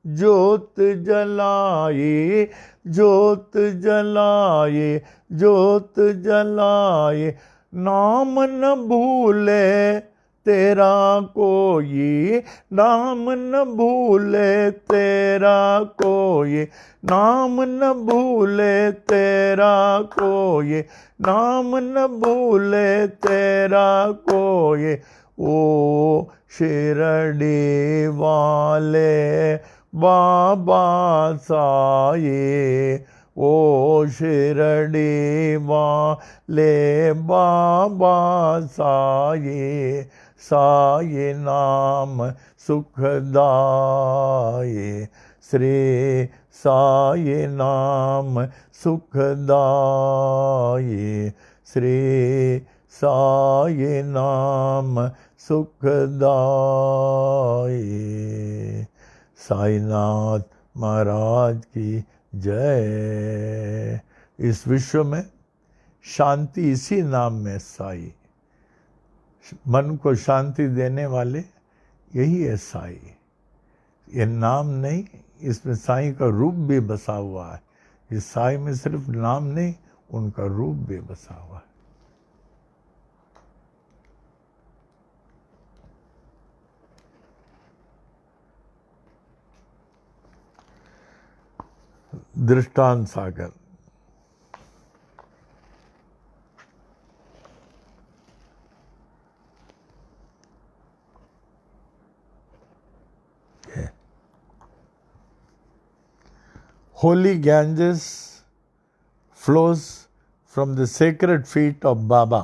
ज्योत जलाई, ज्योत जलाई, ज्योत जलाई। नाम न भूले तेरा कोई, नाम न भूले तेरा कोई, नाम न भूले तेरा कोई, नाम न भूले तेरा कोई। ओ शिरडी वाले बाबा साईं, ओ शिरडी वाले बाबा साईं, साईं नाम सुखदाये, श्री साईं नाम सुखदाये, श्री साईं नाम सुखदाये। साईनाथ महाराज की जय। इस विश्व में शांति इसी नाम में साई, मन को शांति देने वाले यही है साई। ये नाम नहीं, इसमें साई का रूप भी बसा हुआ है। इस साई में सिर्फ नाम नहीं, उनका रूप भी बसा हुआ है। दृष्टांत सागर। Holy Ganges flows from the sacred feet of Baba.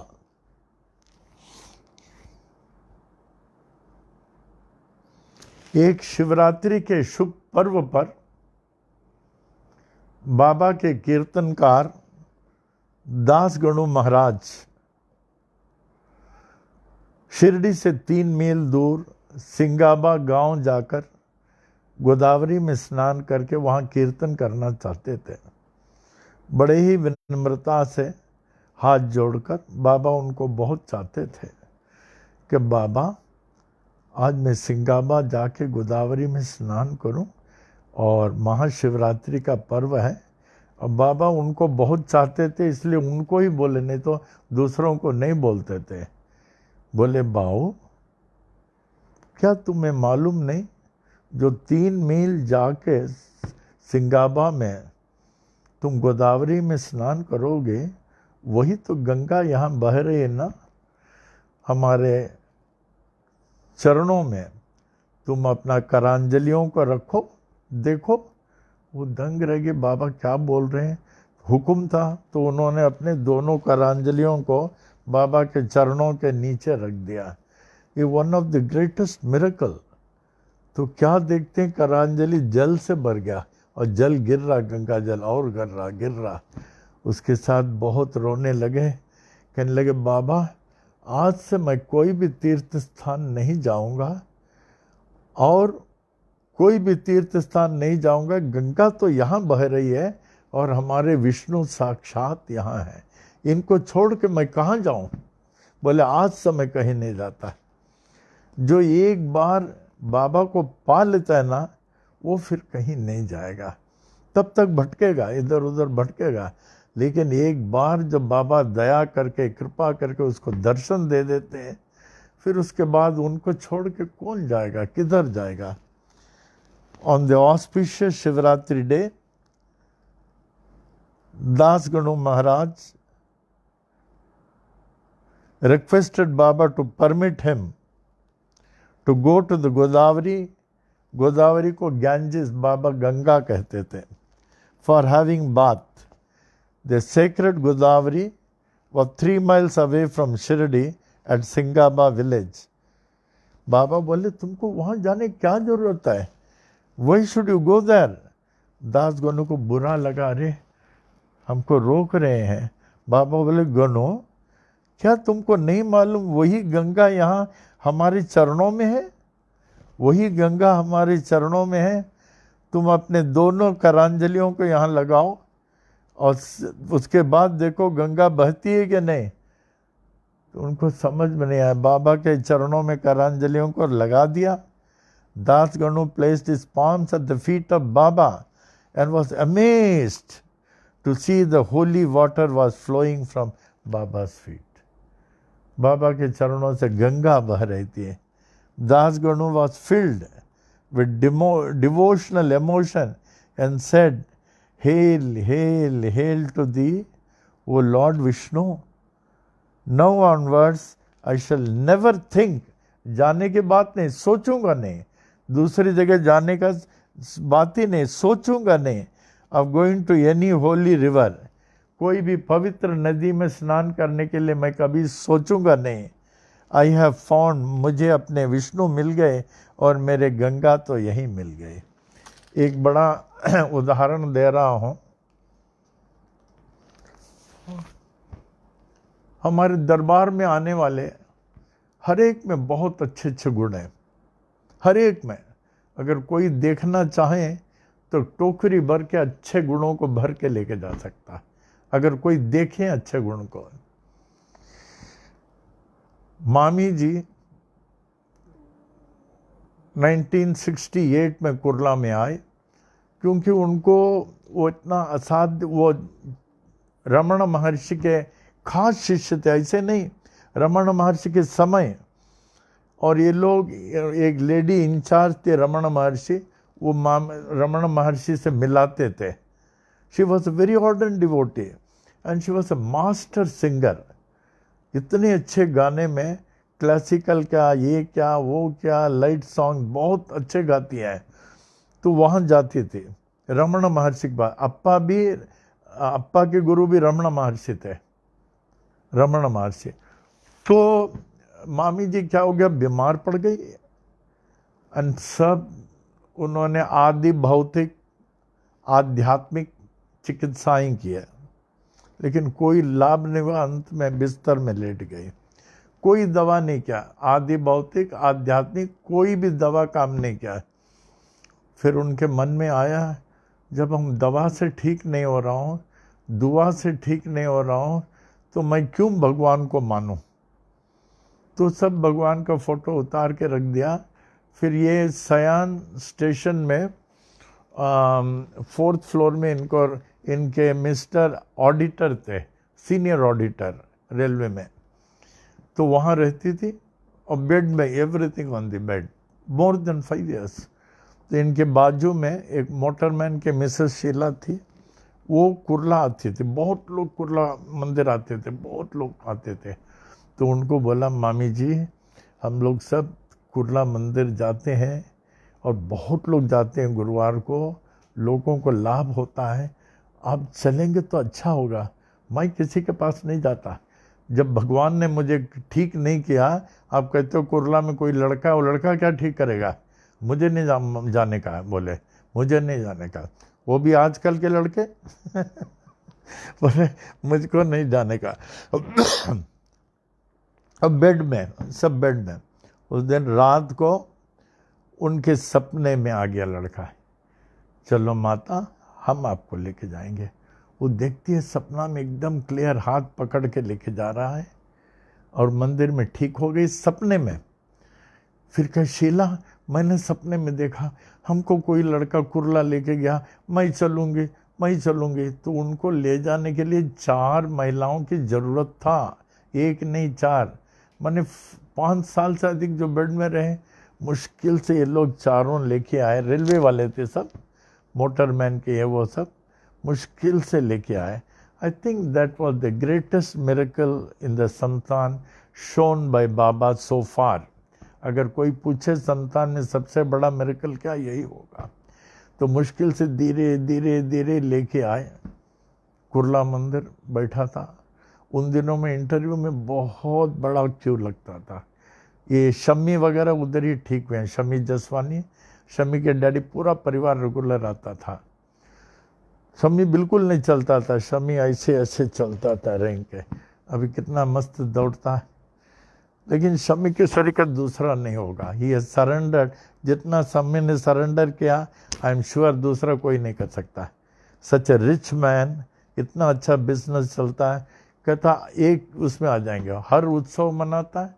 एक शिवरात्रि के शुभ पर्व पर बाबा के कीर्तनकार दास गणु महाराज शिरडी से 3 मील दूर सिंगाबा गांव जाकर गोदावरी में स्नान करके वहाँ कीर्तन करना चाहते थे। बड़े ही विनम्रता से हाथ जोड़कर बाबा उनको बहुत चाहते थे कि बाबा आज मैं सिंगाबा जाके गोदावरी में स्नान करूं और महाशिवरात्रि का पर्व है। और बाबा उनको बहुत चाहते थे, इसलिए उनको ही बोले, नहीं तो दूसरों को नहीं बोलते थे। बोले बाऊ, क्या तुम्हें मालूम नहीं, जो 3 मील जाके सिंगाबा में तुम गोदावरी में स्नान करोगे, वही तो गंगा यहाँ बह रही है ना। हमारे चरणों में तुम अपना करांजलियों को रखो, देखो वो दंग रह गए, बाबा क्या बोल रहे हैं। हुक्म था तो उन्होंने अपने दोनों करांजलियों को बाबा के चरणों के नीचे रख दिया। ये one of the greatest miracle. तो क्या देखते हैं, करांजलि जल से भर गया और जल गिर रहा, गंगा जल और गिर रहा। उसके साथ बहुत रोने लगे, कहने लगे बाबा आज से मैं कोई भी तीर्थ स्थान नहीं जाऊंगा और कोई भी तीर्थ स्थान नहीं जाऊंगा, गंगा तो यहाँ बह रही है और हमारे विष्णु साक्षात यहाँ है, इनको छोड़ के मैं कहाँ जाऊं। बोले आज से मैं कहीं नहीं जाता। जो एक बार बाबा को पा लेता है ना, वो फिर कहीं नहीं जाएगा, तब तक भटकेगा, इधर उधर भटकेगा। लेकिन एक बार जब बाबा दया करके कृपा करके उसको दर्शन दे देते हैं, फिर उसके बाद उनको छोड़ के कौन जाएगा, किधर जाएगा। On the auspicious Shivratri day, Das Ganu Maharaj requested Baba to permit him to go to the Godavari. Godavari को गैंजिस, बाबा गंगा कहते थे, for having bath. The sacred Godavari was 3 miles away from Shirdi at Singaba village. बाबा बोले तुमको वहां जाने क्या जरूरत है, why should you go there? दास गणु को बुरा लगा, अरे हमको रोक रहे हैं। बाबा बोले गणु क्या तुमको नहीं मालूम वही गंगा यहाँ हमारे चरणों में है, वही गंगा हमारे चरणों में है। तुम अपने दोनों करांजलियों को यहाँ लगाओ और उसके बाद देखो गंगा बहती है कि नहीं। तो उनको समझ में नहीं आया, बाबा के चरणों में करांजलियों को लगा दिया। दास गणु placed his palms at the feet of Baba and was amazed to see the holy water was flowing from Baba's feet. बाबा के चरणों से गंगा बह रही थी। दास गणु was filled with devotional emotion and said, Hail, hail, hail to thee, O Lord Vishnu. Now onwards I shall never think, जाने की बात नहीं, सोचूंगा नहीं, दूसरी जगह जाने का बात ही नहीं, सोचूंगा नहीं, of going to any holy river, कोई भी पवित्र नदी में स्नान करने के लिए मैं कभी सोचूंगा नहीं। आई हैव फाउंड, मुझे अपने विष्णु मिल गए और मेरे गंगा तो यहीं मिल गए। एक बड़ा उदाहरण दे रहा हूं। हमारे दरबार में आने वाले हर एक में बहुत अच्छे अच्छे गुण हैं, हर एक में। अगर कोई देखना चाहे तो टोकरी भर के अच्छे गुणों को भर के लेके जा सकता है, अगर कोई देखे अच्छे गुण को। मामी जी 1968 में कुर्ला में आए, क्योंकि उनको वो इतना असाध्य, वो रमण महर्षि के खास शिष्य थे, ऐसे नहीं, रमण महर्षि के समय। और ये लोग, एक लेडी इंचार्ज थे रमण महर्षि, वो रमण महर्षि से मिलाते थे। She was a very ardent devotee and she was a master singer. इतने अच्छे गाने में, क्लासिकल क्या, ये क्या, वो क्या, लाइट सॉन्ग बहुत अच्छे गाती हैं। तो वहाँ जाती थी रमण महर्षि के बाद। अप्पा के गुरु भी रमण महर्षि थे, रमण महर्षि। तो मामी जी क्या हो गया, बीमार पड़ गई। एंड सब उन्होंने आदि भौतिक आध्यात्मिक चिकित्साएं की है, लेकिन कोई लाभ नहीं हुआ। अंत में बिस्तर में लेट गई, कोई दवा नहीं किया, आदि भौतिक आध्यात्मिक कोई भी दवा काम नहीं किया। फिर उनके मन में आया, जब हम दवा से ठीक नहीं हो रहा हूँ, दुआ से ठीक नहीं हो रहा हूँ, तो मैं क्यों भगवान को मानूं। तो सब भगवान का फोटो उतार के रख दिया। फिर ये सयान स्टेशन में 4th फ्लोर में इनके मिस्टर ऑडिटर थे, सीनियर ऑडिटर रेलवे में, तो वहाँ रहती थी। और बेड में, everything on the bed, more than 5 years। तो इनके बाजू में एक मोटरमैन के मिसेस शीला थी, वो कुर्ला आती थी, बहुत लोग कुर्ला मंदिर आते थे, बहुत लोग आते थे। तो उनको बोला, मामी जी हम लोग सब कुर्ला मंदिर जाते हैं और बहुत लोग जाते हैं गुरुवार को, लोगों को लाभ होता है, आप चलेंगे तो अच्छा होगा। मैं किसी के पास नहीं जाता। जब भगवान ने मुझे ठीक नहीं किया, आप कहते हो कुरला में कोई लड़का है, वो लड़का क्या ठीक करेगा? मुझे नहीं जाने का है, बोले मुझे नहीं जाने का, वो भी आजकल के लड़के बोले मुझको नहीं जाने का। अब बेड में, सब बेड में, उस दिन रात को उनके सपने में आ गया लड़का, चलो माता हम आपको लेके जाएंगे। वो देखती है सपना में एकदम क्लियर, हाथ पकड़ के लेके जा रहा है और मंदिर में ठीक हो गई सपने में। फिर कहे शीला मैंने सपने में देखा, हमको कोई लड़का कुरला लेके गया, मैं चलूँगी मैं चलूँगी। तो उनको ले जाने के लिए 4 महिलाओं की ज़रूरत था, एक नहीं 4। मैंने 5 साल से अधिक जो बेड में रहे, मुश्किल से ये लोग चारों लेके आए। रेलवे वाले थे सब, मोटरमैन के, वो सब मुश्किल से लेके आए। I think that was the greatest miracle in the संतान शोन बाय बाबा सो फार। अगर कोई पूछे संतान में सबसे बड़ा मिरेकल क्या, यही होगा। तो मुश्किल से धीरे धीरे धीरे लेके आए। कुरला मंदिर बैठा था। उन दिनों में इंटरव्यू में बहुत बड़ा क्यू लगता था। ये शम्मी वगैरह उधर ही ठीक हुए हैं, शम्मी जसवानी, शम्मी के डैडी, पूरा परिवार रेगुलर आता था। शम्मी बिल्कुल नहीं चलता था, शम्मी ऐसे ऐसे चलता था रैंक के। अभी कितना मस्त दौड़ता है, लेकिन शम्मी के शरीर का दूसरा नहीं होगा। He has surrendered. जितना शम्मी ने सरेंडर किया, आई एम श्योर दूसरा कोई नहीं कर सकता। सच ए रिच मैन, इतना अच्छा बिजनेस चलता है। कहता एक उसमें आ जाएंगे, हर उत्सव मनाता है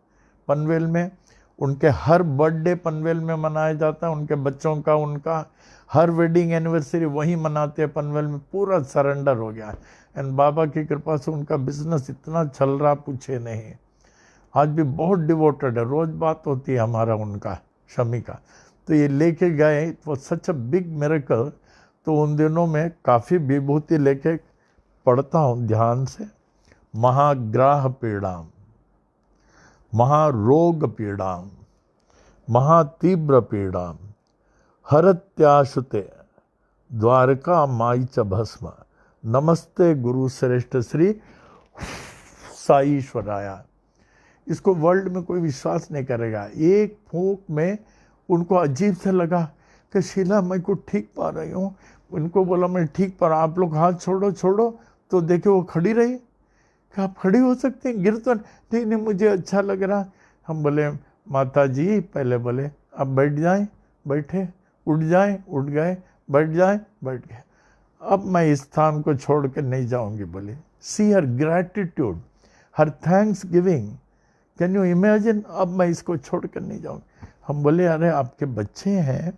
पनवेल में, उनके हर बर्थडे पनवेल में मनाया जाता है, उनके बच्चों का, उनका हर वेडिंग एनिवर्सरी वहीं मनाते हैं पनवेल में। पूरा सरेंडर हो गया। एंड बाबा की कृपा से उनका बिजनेस इतना चल रहा, पूछे नहीं। आज भी बहुत डिवोटेड है, रोज बात होती है हमारा उनका, शमी का। तो ये लेके गए, it was such a big miracle. तो उन दिनों में काफ़ी विभूति लेके पढ़ता हूँ ध्यान से। महाग्राह पीड़ाम, महारोग पीड़ाम, महातीव्र पीड़ाम, हरत्याशुते द्वारका माई च भस्म, नमस्ते गुरु श्रेष्ठ श्री साईश्वराया। इसको वर्ल्ड में कोई विश्वास नहीं करेगा। एक फूंक में उनको अजीब से लगा कि शीला मैं को ठीक पा रही हूँ। उनको बोला मैं ठीक पा रहा, आप लोग हाथ छोड़ो छोड़ो। तो देखे वो खड़ी रही। कि आप खड़ी हो सकते हैं, गिर तो नहीं, नहीं मुझे अच्छा लग रहा। हम बोले माता जी, पहले बोले आप बैठ जाएं, बैठे, उठ जाएं, उठ गए, बैठ जाएं, बैठ गए। अब मैं इस स्थान को छोड़ कर नहीं जाऊंगी, बोले। See her gratitude, her thanksgiving, can you imagine. अब मैं इसको छोड़ कर नहीं जाऊंगी। हम बोले अरे आपके बच्चे हैं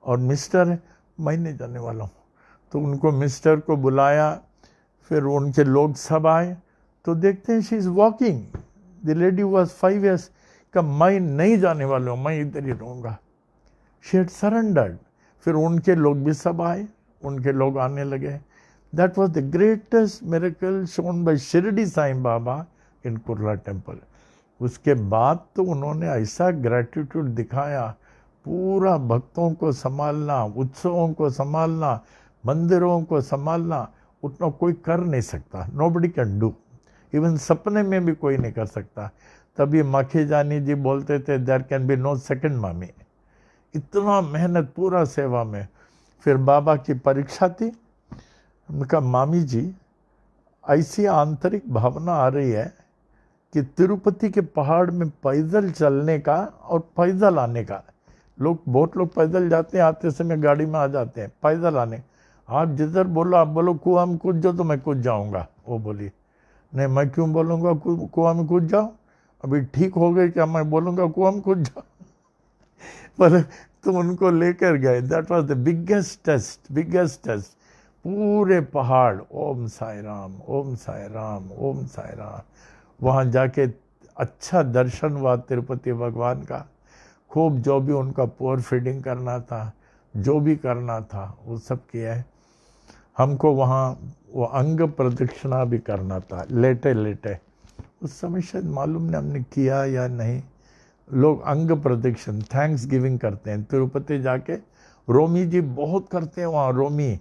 और मिस्टर है, मैं नहीं जाने वाला हूँ। तो उनको मिस्टर को बुलाया, फिर उनके लोग सब आए। तो देखते हैं she is walking, the lady was 5 years का, मैं नहीं जाने वाला हूँ, मैं इधर ही रहूँगा। She had surrendered. फिर उनके लोग भी सब आए, उनके लोग आने लगे। That was the greatest miracle shown by Shirdi Sai Baba in Kurla temple. उसके बाद तो उन्होंने ऐसा ग्रैटिट्यूड दिखाया, पूरा भक्तों को संभालना, उत्सवों को संभालना, मंदिरों को संभालना, उतना कोई कर नहीं सकता। नोबडी कैन डू, इवन सपने में भी कोई नहीं कर सकता। तभी माखी जानी जी बोलते थे there can be no second mami. इतना मेहनत पूरा सेवा में। फिर बाबा की परीक्षा थी। उनका मामी जी, ऐसी आंतरिक भावना आ रही है कि तिरुपति के पहाड़ में पैदल चलने का और पैदल आने का। लोग, बहुत लोग पैदल जाते हैं, आते समय गाड़ी में आ जाते हैं, पैदल आने। आप जिधर बोलो, आप बोलो कुआं में कूद जाओ तो मैं कूद जाऊंगा। वो बोली नहीं, मैं क्यों बोलूँगा कुआं में कूद जाओ, अभी ठीक हो गए क्या मैं बोलूँगा कुआं में कूद जाओ। पर तो उनको लेकर गए। That was the biggest test, biggest test. पूरे पहाड़ ओम साई राम, ओम साई राम, ओम साई राम। वहाँ जाके अच्छा दर्शन हुआ तिरुपति भगवान का। खूब जो भी उनका पोर फीडिंग करना था, जो भी करना था, वो सब किया है। हमको वहाँ वो अंग प्रदक्षिणा भी करना था, लेटे लेटे। उस समय शायद मालूम नहीं हमने किया या नहीं। लोग अंग प्रदक्षिण, थैंक्स गिविंग करते हैं तिरुपति जाके। रोमी जी बहुत करते हैं वहाँ। रोमी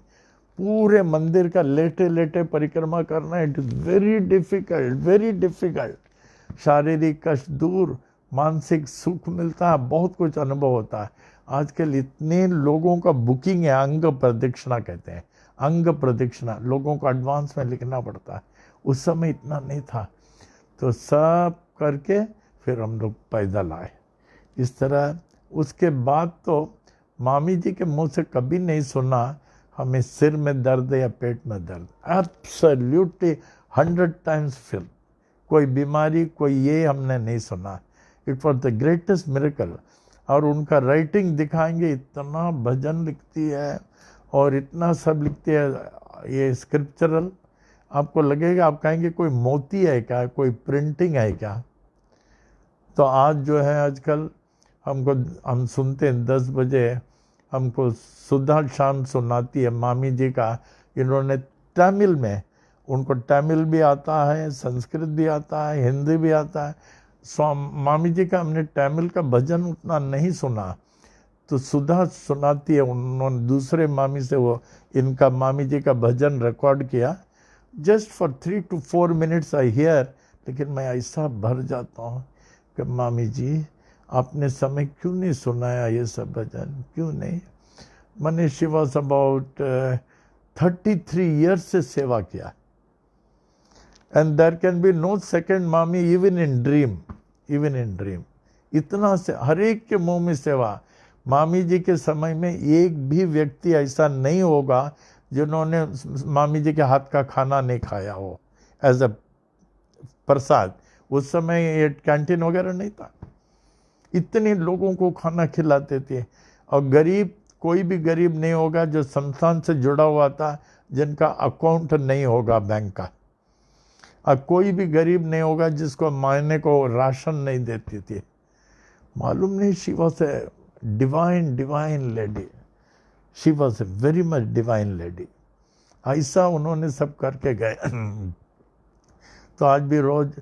पूरे मंदिर का लेटे लेटे परिक्रमा करना, it is very difficult, very difficult. शारीरिक कष्ट दूर, मानसिक सुख मिलता है, बहुत कुछ अनुभव होता है। आजकल इतने लोगों का बुकिंग है, अंग प्रदक्षिणा कहते हैं, अंग प्रदक्षिणा, लोगों को एडवांस में लिखना पड़ता है। उस समय इतना नहीं था, तो सब करके फिर हम लोग पैदल आए इस तरह। उसके बाद तो मामी जी के मुंह से कभी नहीं सुना हमें सिर में दर्द या पेट में दर्द, एब्सोल्युटली 100 टाइम्स फिल, कोई बीमारी कोई ये हमने नहीं सुना। It was the greatest miracle. और उनका राइटिंग दिखाएंगे, इतना भजन लिखती है और इतना सब लिखती है, ये स्क्रिप्चरल, आपको लगेगा, आप कहेंगे कोई मोती है क्या, कोई प्रिंटिंग है क्या। तो आज जो है आजकल हम सुनते हैं 10 बजे हमको सुधा शाम सुनाती है मामी जी का। इन्होंने तमिल में, उनको तमिल भी आता है, संस्कृत भी आता है, हिंदी भी आता है। मामी जी का हमने तमिल का भजन उतना नहीं सुना, तो सुधा सुनाती है। उन्होंने दूसरे मामी से वो इनका मामी जी का भजन रिकॉर्ड किया। Just for 3 to 4 minutes I hear, लेकिन मैं ऐसा भर जाता हूँ कि मामी जी आपने समय क्यों नहीं सुनाया ये सब भजन, क्यों नहीं। मैंने शी वॉज अबाउट 33 years से सेवा किया, and there can be no second मामी even in dream, even in dream. इतना से हर एक के मुंह में सेवा। मामी जी के समय में एक भी व्यक्ति ऐसा नहीं होगा जिन्होंने मामी जी के हाथ का खाना नहीं खाया हो एज अ प्रसाद। उस समय ये कैंटीन वगैरह नहीं था, इतने लोगों को खाना खिलाते थे। और गरीब, कोई भी गरीब नहीं होगा जो संस्थान से जुड़ा हुआ था जिनका अकाउंट नहीं होगा बैंक का, और कोई भी गरीब नहीं होगा जिसको महीने को राशन नहीं देती थी। मालूम नहीं, she was a divine lady, she was a very much divine lady. ऐसा उन्होंने सब करके गए। तो आज भी रोज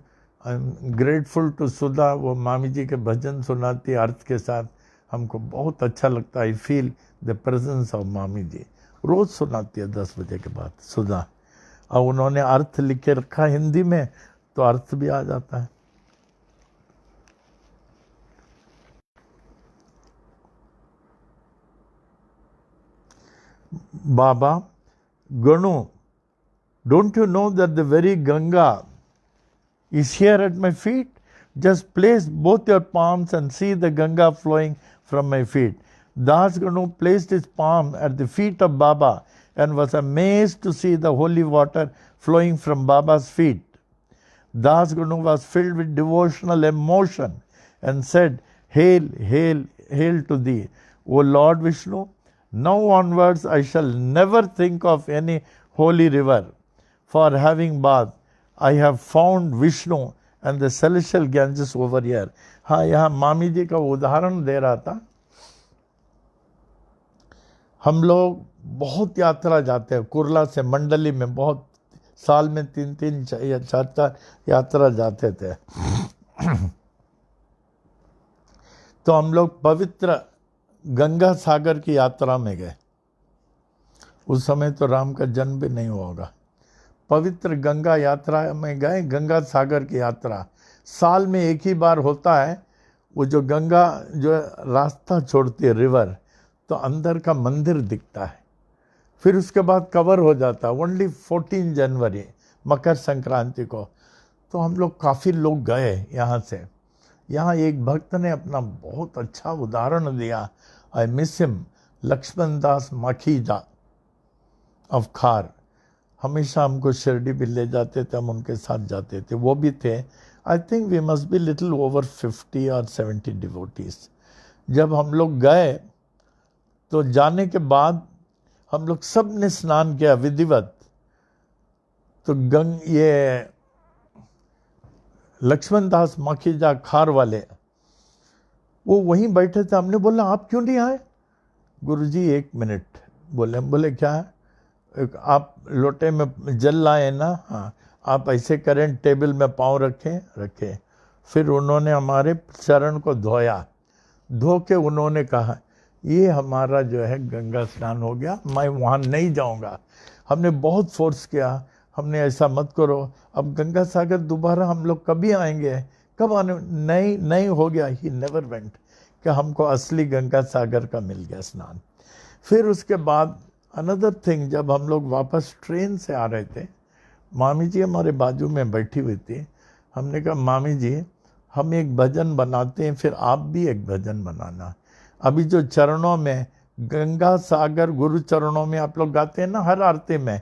आई एम ग्रेटफुल टू सुधा, वो मामी जी के भजन सुनाती अर्थ के साथ, हमको बहुत अच्छा लगता है। I feel the presence of मामी जी। रोज सुनाती है 10 बजे के बाद सुधा, और उन्होंने अर्थ लिख के रखा हिंदी में, तो अर्थ भी आ जाता है। बाबा Ganu, don't you know that the very Ganga is here at my feet? Just place both your palms and see the Ganga flowing from my feet. Das Ganu placed his palm at the feet of Baba and was amazed to see the holy water flowing from Baba's feet. Das Ganu was filled with devotional emotion and said, Hail, hail, hail to thee, O Lord Vishnu. Now onwards I shall never think of any holy river. For having bath, I have found Vishnu and the celestial Ganges over here. हाँ, यहाँ मामी जी का उदाहरण दे रहा था। हम लोग बहुत यात्रा जाते हैं, कुर्ला से मंडली में बहुत, साल में 3 या 4 यात्रा जाते थे। तो हम लोग पवित्र गंगा सागर की यात्रा में गए। उस समय तो राम का जन्म भी नहीं हुआ होगा। पवित्र गंगा यात्रा में गए, गंगा सागर की यात्रा साल में एक ही बार होता है। वो जो गंगा जो रास्ता छोड़ती है रिवर, तो अंदर का मंदिर दिखता है, फिर उसके बाद कवर हो जाता है। ओनली 14 जनवरी मकर संक्रांति को। तो हम लोग काफ़ी लोग गए यहाँ से। यहाँ एक भक्त ने अपना बहुत अच्छा उदाहरण दिया, I miss him, Lakshman Das Makhija of Khar. हमेशा हमको शिरडी भी ले जाते थे, हम उनके साथ जाते थे। वो भी थे, I think we must be little over 50 or 70 devotees. जब हम लोग गए तो जाने के बाद हम लोग सब ने स्नान किया विधिवत। तो ये लक्ष्मण दास माखीजा खार वाले वो वहीं बैठे थे। हमने बोला आप क्यों नहीं आए? गुरुजी 1 मिनट बोले। हम बोले क्या है? आप लोटे में जल लाए ना? हाँ। आप ऐसे करें, टेबल में पाँव रखें। फिर उन्होंने हमारे चरण को धोया। धो के उन्होंने कहा ये हमारा जो है गंगा स्नान हो गया, मैं वहाँ नहीं जाऊँगा। हमने बहुत फोर्स किया, हमने ऐसा मत करो, अब गंगा सागर दोबारा हम लोग कभी आएंगे, कब आने, नहीं हो गया। ही नेवर वेंट, कि हमको असली गंगा सागर का मिल गया स्नान। फिर उसके बाद अनदर थिंग, जब हम लोग वापस ट्रेन से आ रहे थे, मामी जी हमारे बाजू में बैठी हुई थी। हमने कहा मामी जी हम एक भजन बनाते हैं, फिर आप भी एक भजन बनाना। अभी जो चरणों में गंगा सागर गुरु चरणों में आप लोग गाते हैं ना हर आरती में,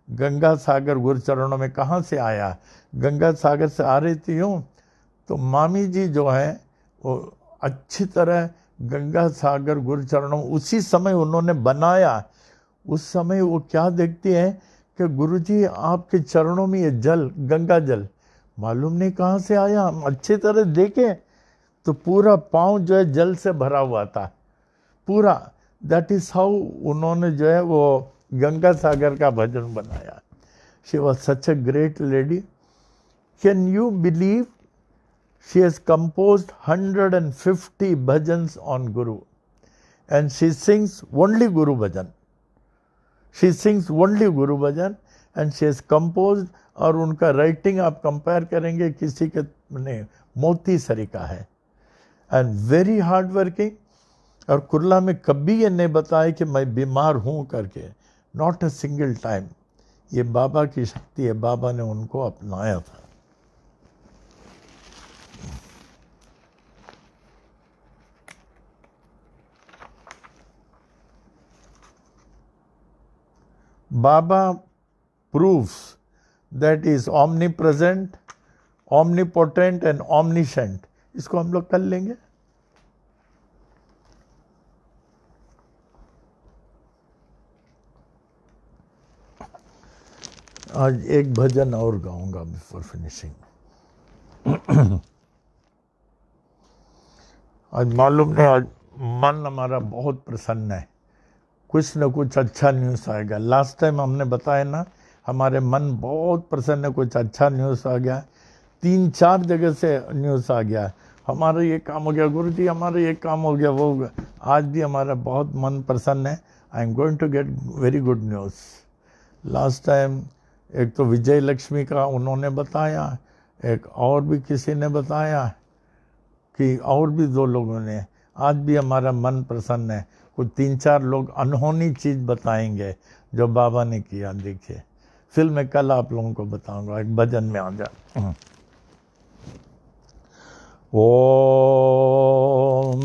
गंगा सागर गुरु चरणों में कहाँ से आया, गंगा सागर से आ रही थी यूँ। तो मामी जी जो है वो अच्छी तरह गंगा सागर गुरु चरणों उसी समय उन्होंने बनाया। उस समय वो क्या देखती है कि गुरुजी आपके चरणों में ये जल, गंगा जल मालूम नहीं कहाँ से आया। हम अच्छी तरह देखे तो पूरा पाँव जो है जल से भरा हुआ था पूरा। दैट इज हाउ उन्होंने जो है वो गंगा सागर का भजन बनाया। She was such a great lady. Can you believe she has composed 150 bhajans on Guru, and she sings only Guru bhajan. She sings only Guru bhajan and she has composed, और उनका writing आप compare करेंगे किसी के मोती सरी का है, एंड वेरी हार्ड वर्किंग। और कुर्ला में कभी ये नहीं बताया कि मैं बीमार हूँ करके, नॉट अ सिंगल टाइम। ये बाबा की शक्ति है, बाबा ने उनको अपनाया था। Baba proves that is omnipresent, omnipotent and omniscient। इसको हम लोग कर लेंगे। आज एक भजन और गाऊंगा बिफोर फिनिशिंग। आज मालूम नहीं, आज मन हमारा बहुत प्रसन्न है, कुछ न कुछ अच्छा न्यूज़ आएगा। लास्ट टाइम हमने बताया ना, हमारे मन बहुत प्रसन्न है, कुछ अच्छा न्यूज़ आ गया। 3-4 जगह से न्यूज़ आ गया, हमारा ये काम हो गया गुरुजी, हमारा ये काम हो गया, वो हो गया। आज भी हमारा बहुत मन प्रसन्न है। I am going to get very good news. Last time एक तो विजय लक्ष्मी का उन्होंने बताया, एक और भी किसी ने बताया, कि और भी 2 लोगों ने। आज भी हमारा मन प्रसन्न है। कुछ 3-4 लोग अनहोनी चीज़ बताएंगे जो बाबा ने किया। देखिए फिर मैं कल आप लोगों को बताऊंगा। एक भजन में आ जा। ओम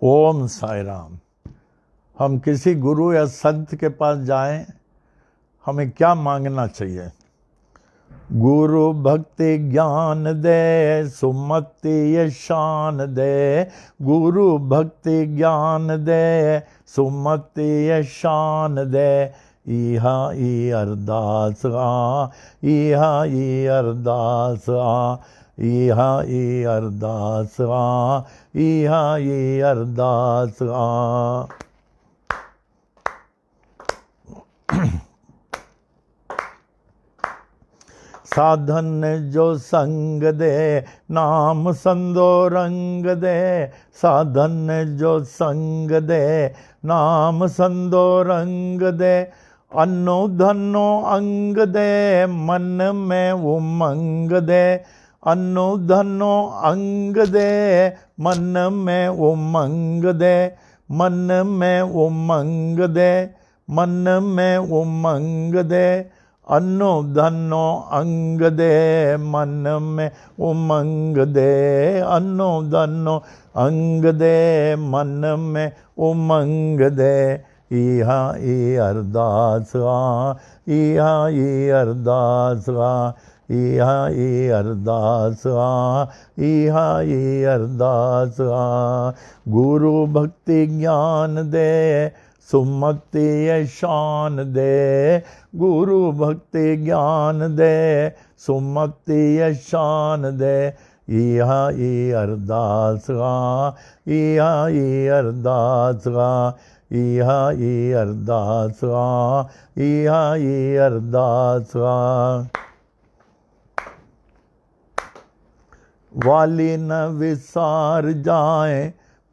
ओम साई राम। हम किसी गुरु या संत के पास जाएं, हमें क्या मांगना चाहिए? गुरु भक्ति ज्ञान दे, सुमति यशान दे। गुरु भक्ति ज्ञान दे, सुमति यशान दे। इहा ई अरदास आ, इहा ई अरदास आ, इहा ई अरदास आ, इहा ई अरदास आ। साधन जो संग दे, नाम संदो रंग दे। साधन जो संग दे, नाम संदो रंग दे। अन्नो धनो अंग दे, मन में उमंग दे। अन्नो धनो अंग दे, मन में उमंग दे। मन में उमंग दे, मन में उमंग दे। अन्नो धनो अंग दे, मन में उमंग दे। अन्नो धनो अंग दे, मन में उमंग दे। इहा ई अरदास आ, इहा ई अरदास आ, इहा ई अरदास आ, इहा ई अरदास आ। गुरु भक्ति ज्ञान दे, सुमति यशान दे। गुरु भक्ति ज्ञान दे, ਸੁਮਤੀ ਸ਼ਾਨ ਦੇ ਇਹਾ ਈ ਅਰਦਾਸ ਗਾ ਇਹਾ ਈ ਅਰਦਾਸ ਗਾ ਇਹਾ ਈ ਅਰਦਾਸ ਗਾ ਇਹਾ ਈ ਅਰਦਾਸ ਗਾ वाली न विसार जाए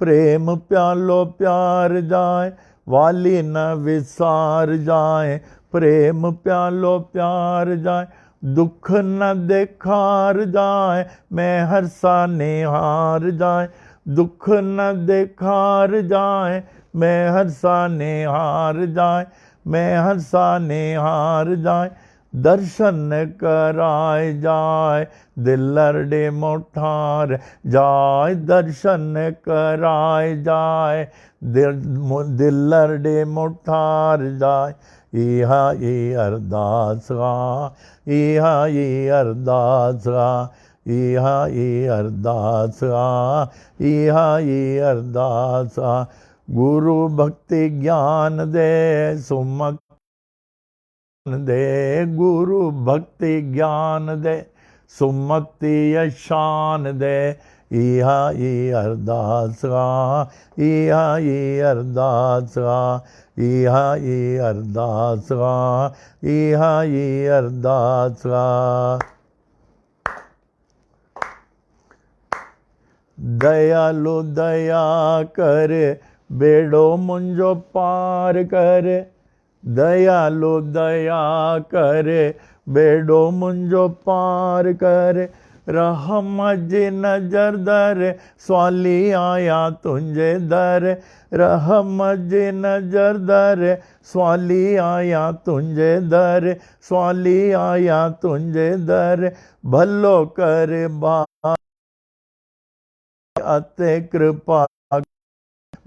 प्रेम प्यालो प्यार जाए वाली न विसार जाए प्रेम प्यालो प्यार जाए दुख न देखार जाए मैं हर्षा निहार जाए दुख न देखार जाए मैं हर्षा निहार जाए मैं हर्षा निहार जाए दर्शन कराए जाए दिलरडे मोठार जाए दर्शन कराए जाए दिलरडे मोठार जाए इहा ई अरदास गा इहा ई अरदास गा इहा ई अरदास गा इहा ई अरदास गा गुरु भक्ति ज्ञान दे सुमत दे गुरु भक्ति ज्ञान दे सुमति शान दे इहा ई अरदास गा इहा ई अरदास गा इहा ई अरदास गा इहा ई अरदास गा दयालु दया कर बेड़ो मुंजो पार कर दयालु दया कर बेड़ो मुंजो पार कर रहम जी नजर दर स्वाली आया तुंजे दर रहम जी नजर दर स्वाली आया तुंजे दर स्वाली आया तुंजे दर भलो कर बा अते कृपा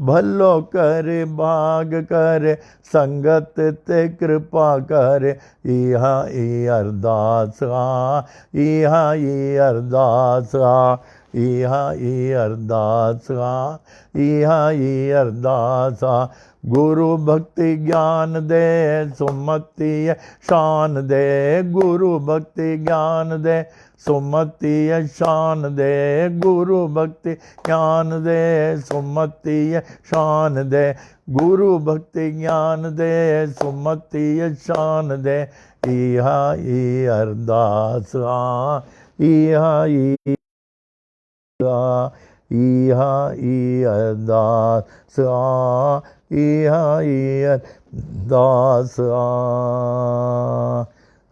भलो कर भाग कर संगत ते कृपा कर इहा ई अरदास गा इहा ई अरदास गा इहा ई अरदास गा इहा ई अरदास गा गुरु भक्ति ज्ञान दे सुमति शान दे गुरु भक्ति ज्ञान दे सुमति शान दे गुरु भक्ति ज्ञान दे सुमति शान दे गुरु भक्ति ज्ञान दे सुमति शान दे इहा ई अरदास इहा ई इहा ई अरदास इहा ई अरदास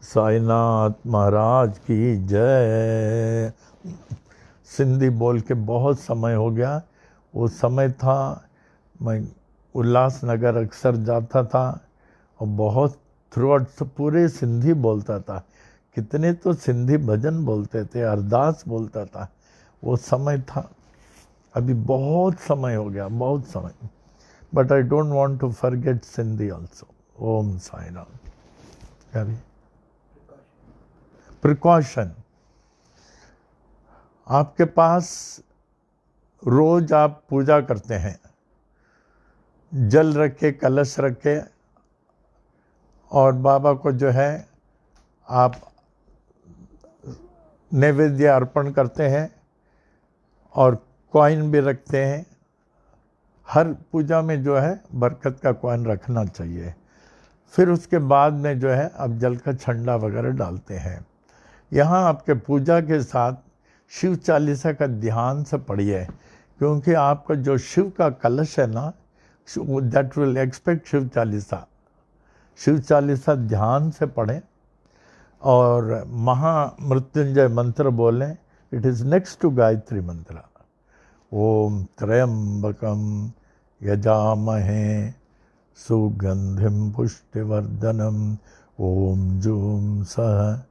साईनाथ महाराज की जय। सिंधी बोल के बहुत समय हो गया। वो समय था मैं उल्लासनगर अक्सर जाता था और बहुत थ्रू आउट पूरे सिंधी बोलता था। कितने तो सिंधी भजन बोलते थे, अरदास बोलता था। वो समय था। अभी बहुत समय हो गया, बहुत समय। But I don't want to forget Sindhi also. Om Sai Ram. क्या भी प्रिकॉशन, आपके पास रोज आप पूजा करते हैं, जल रखे, कलश रखे और बाबा को जो है आप नैवेद्य अर्पण करते हैं और कॉइन भी रखते हैं। हर पूजा में जो है बरकत का कॉइन रखना चाहिए। फिर उसके बाद में जो है आप जल का छंडा वगैरह डालते हैं। यहाँ आपके पूजा के साथ शिव चालीसा का ध्यान से पढ़िए, क्योंकि आपका जो शिव का कलश है ना, that will expect Shiv Chalisa. Shiv Chalisa ध्यान से पढ़ें और महामृत्युंजय मंत्र बोलें। It is next to Gayatri mantra. ओम त्र्यंबकम यजामहे सुगंधिम पुष्टिवर्धनम ओम जूम सह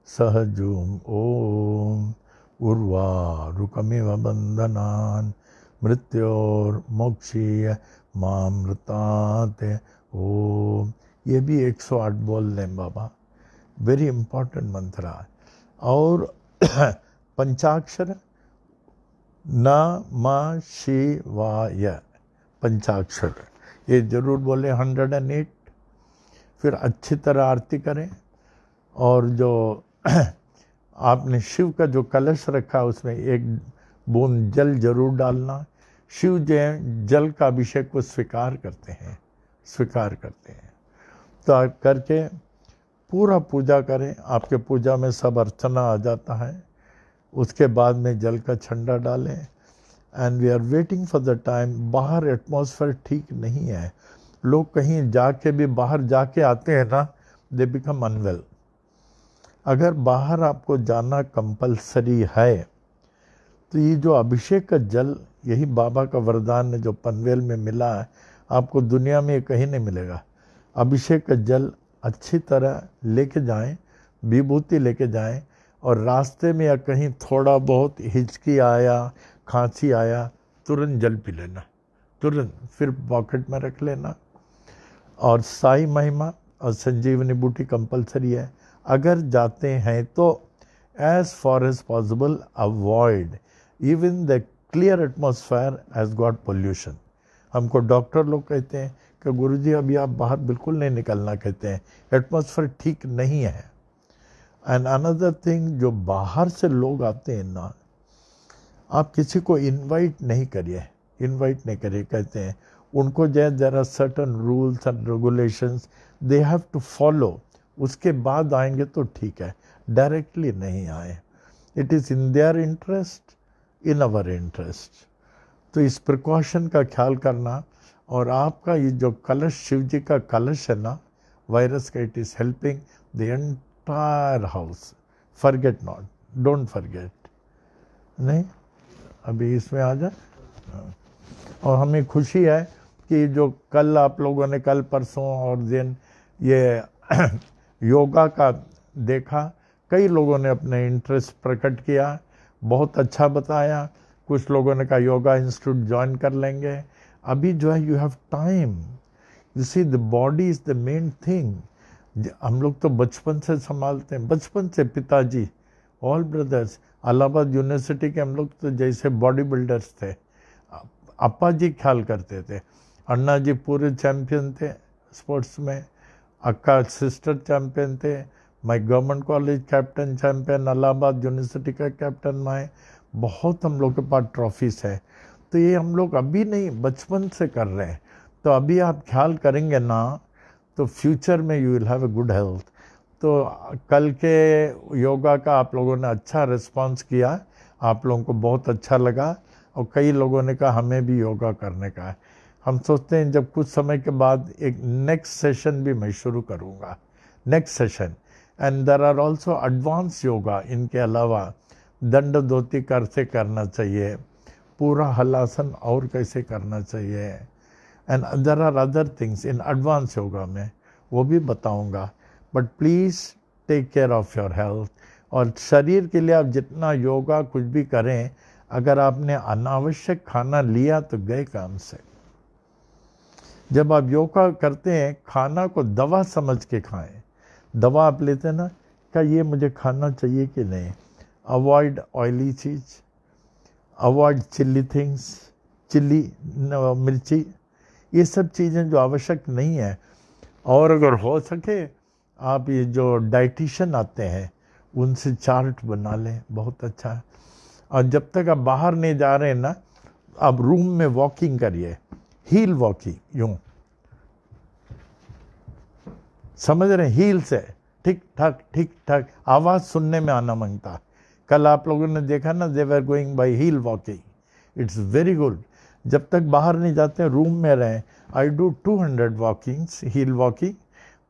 सहजूम ओम उर्वारुकमिव बंधनान् मृत्योर्मोक्षीय मामृतात् ओम। ये भी 108 बोल लें बाबा। वेरी इंपॉर्टेंट मंत्र है। और पंचाक्षर नमः शिवाय, पंचाक्षर ये जरूर बोले 108। फिर अच्छी तरह आरती करें और जो आपने शिव का जो कलश रखा उसमें एक बूंद जल जरूर डालना। शिव जो है जल का अभिषेक को स्वीकार करते हैं। तो आप करके पूरा पूजा करें, आपके पूजा में सब अर्चना आ जाता है। उसके बाद में जल का छंडा डालें। And we are waiting for the time. बाहर एटमॉस्फेयर ठीक नहीं है, लोग कहीं जाके भी बाहर जाके आते हैं ना, दे बिकम अनवेल। अगर बाहर आपको जाना कंपलसरी है तो ये जो अभिषेक का जल, यही बाबा का वरदान है जो पनवेल में मिला है, आपको दुनिया में कहीं नहीं मिलेगा। अभिषेक का जल अच्छी तरह लेके जाएं, विभूति लेके जाएं, और रास्ते में या कहीं थोड़ा बहुत हिचकी आया, खांसी आया, तुरंत जल पी लेना, तुरंत, फिर पॉकेट में रख लेना। और साई महिमा और संजीवनी बूटी कंपलसरी है। अगर जाते हैं तो as far as possible avoid even the clear atmosphere as got pollution. हमको डॉक्टर लोग कहते हैं कि गुरुजी अभी आप बाहर बिल्कुल नहीं निकलना, कहते हैं एटमॉस्फेयर ठीक नहीं है। एंड अनदर थिंग, जो बाहर से लोग आते हैं ना, आप किसी को इनवाइट नहीं करिए, कहते हैं उनको जो there are certain rules and regulations they have to follow, उसके बाद आएंगे तो ठीक है, डायरेक्टली नहीं आए। It is in their interest, in our interest. तो इस प्रिकॉशन का ख्याल करना। और आपका ये जो कलश, शिव जी का कलश है ना, वायरस का, it is helping the entire house. Forget not, don't forget. नहीं, अभी इसमें आ जाए। और हमें खुशी है कि जो कल आप लोगों ने, कल परसों और दिन ये योगा का देखा, कई लोगों ने अपने इंटरेस्ट प्रकट किया, बहुत अच्छा बताया। कुछ लोगों ने कहा योगा इंस्टीट्यूट ज्वाइन कर लेंगे। अभी जो है you have time, you see the body is the main thing. हम लोग तो बचपन से संभालते हैं, बचपन से पिताजी, ऑल ब्रदर्स, इलाहाबाद यूनिवर्सिटी के हम लोग तो जैसे बॉडी बिल्डर्स थे। अप्पा जी ख्याल करते थे, अन्ना जी पूरे चैम्पियन थे स्पोर्ट्स में, अक्का सिस्टर चैम्पियन थे, मैं government college captain champion, Allahabad university का कैप्टन मैं, बहुत हम लोग के पास ट्रॉफीज है। तो ये हम लोग अभी नहीं, बचपन से कर रहे हैं। तो अभी आप ख्याल करेंगे ना, तो फ्यूचर में you will have a good health. तो कल के योगा का आप लोगों ने अच्छा रिस्पांस किया, आप लोगों को बहुत अच्छा लगा, और कई लोगों ने कहा हमें भी योगा करने का है। हम सोचते हैं जब कुछ समय के बाद एक नेक्स्ट सेशन भी मैं शुरू करूँगा, next session. And there are also advance yoga, इनके अलावा दंड धोती कैसे करना चाहिए, पूरा हलासन और कैसे करना चाहिए, and there are other things in advance yoga में, वो भी बताऊंगा। But please take care of your health. और शरीर के लिए आप जितना योगा कुछ भी करें, अगर आपने अनावश्यक खाना लिया तो गए काम से। जब आप योगा करते हैं, खाना को दवा समझ के खाएं। दवा आप लेते हैं ना, क्या ये मुझे खाना चाहिए कि नहीं। अवॉइड ऑयली चीज़, अवॉइड चिल्ली थिंग्स, चिल्ली मिर्ची, ये सब चीज़ें जो आवश्यक नहीं है। और अगर हो सके आप ये जो डाइटिशियन आते हैं उनसे चार्ट बना लें, बहुत अच्छा है। और जब तक आप बाहर नहीं जा रहे हैं ना, आप रूम में वॉकिंग करिए, हील वॉकिंग, यूं समझ रहे हैं, हील से ठीक ठाक आवाज़ सुनने में आना मांगता। कल आप लोगों ने देखा ना, they were going by heel walking, it's very good. जब तक बाहर नहीं जाते, रूम में रहें। I do 200 walkings, heel walking,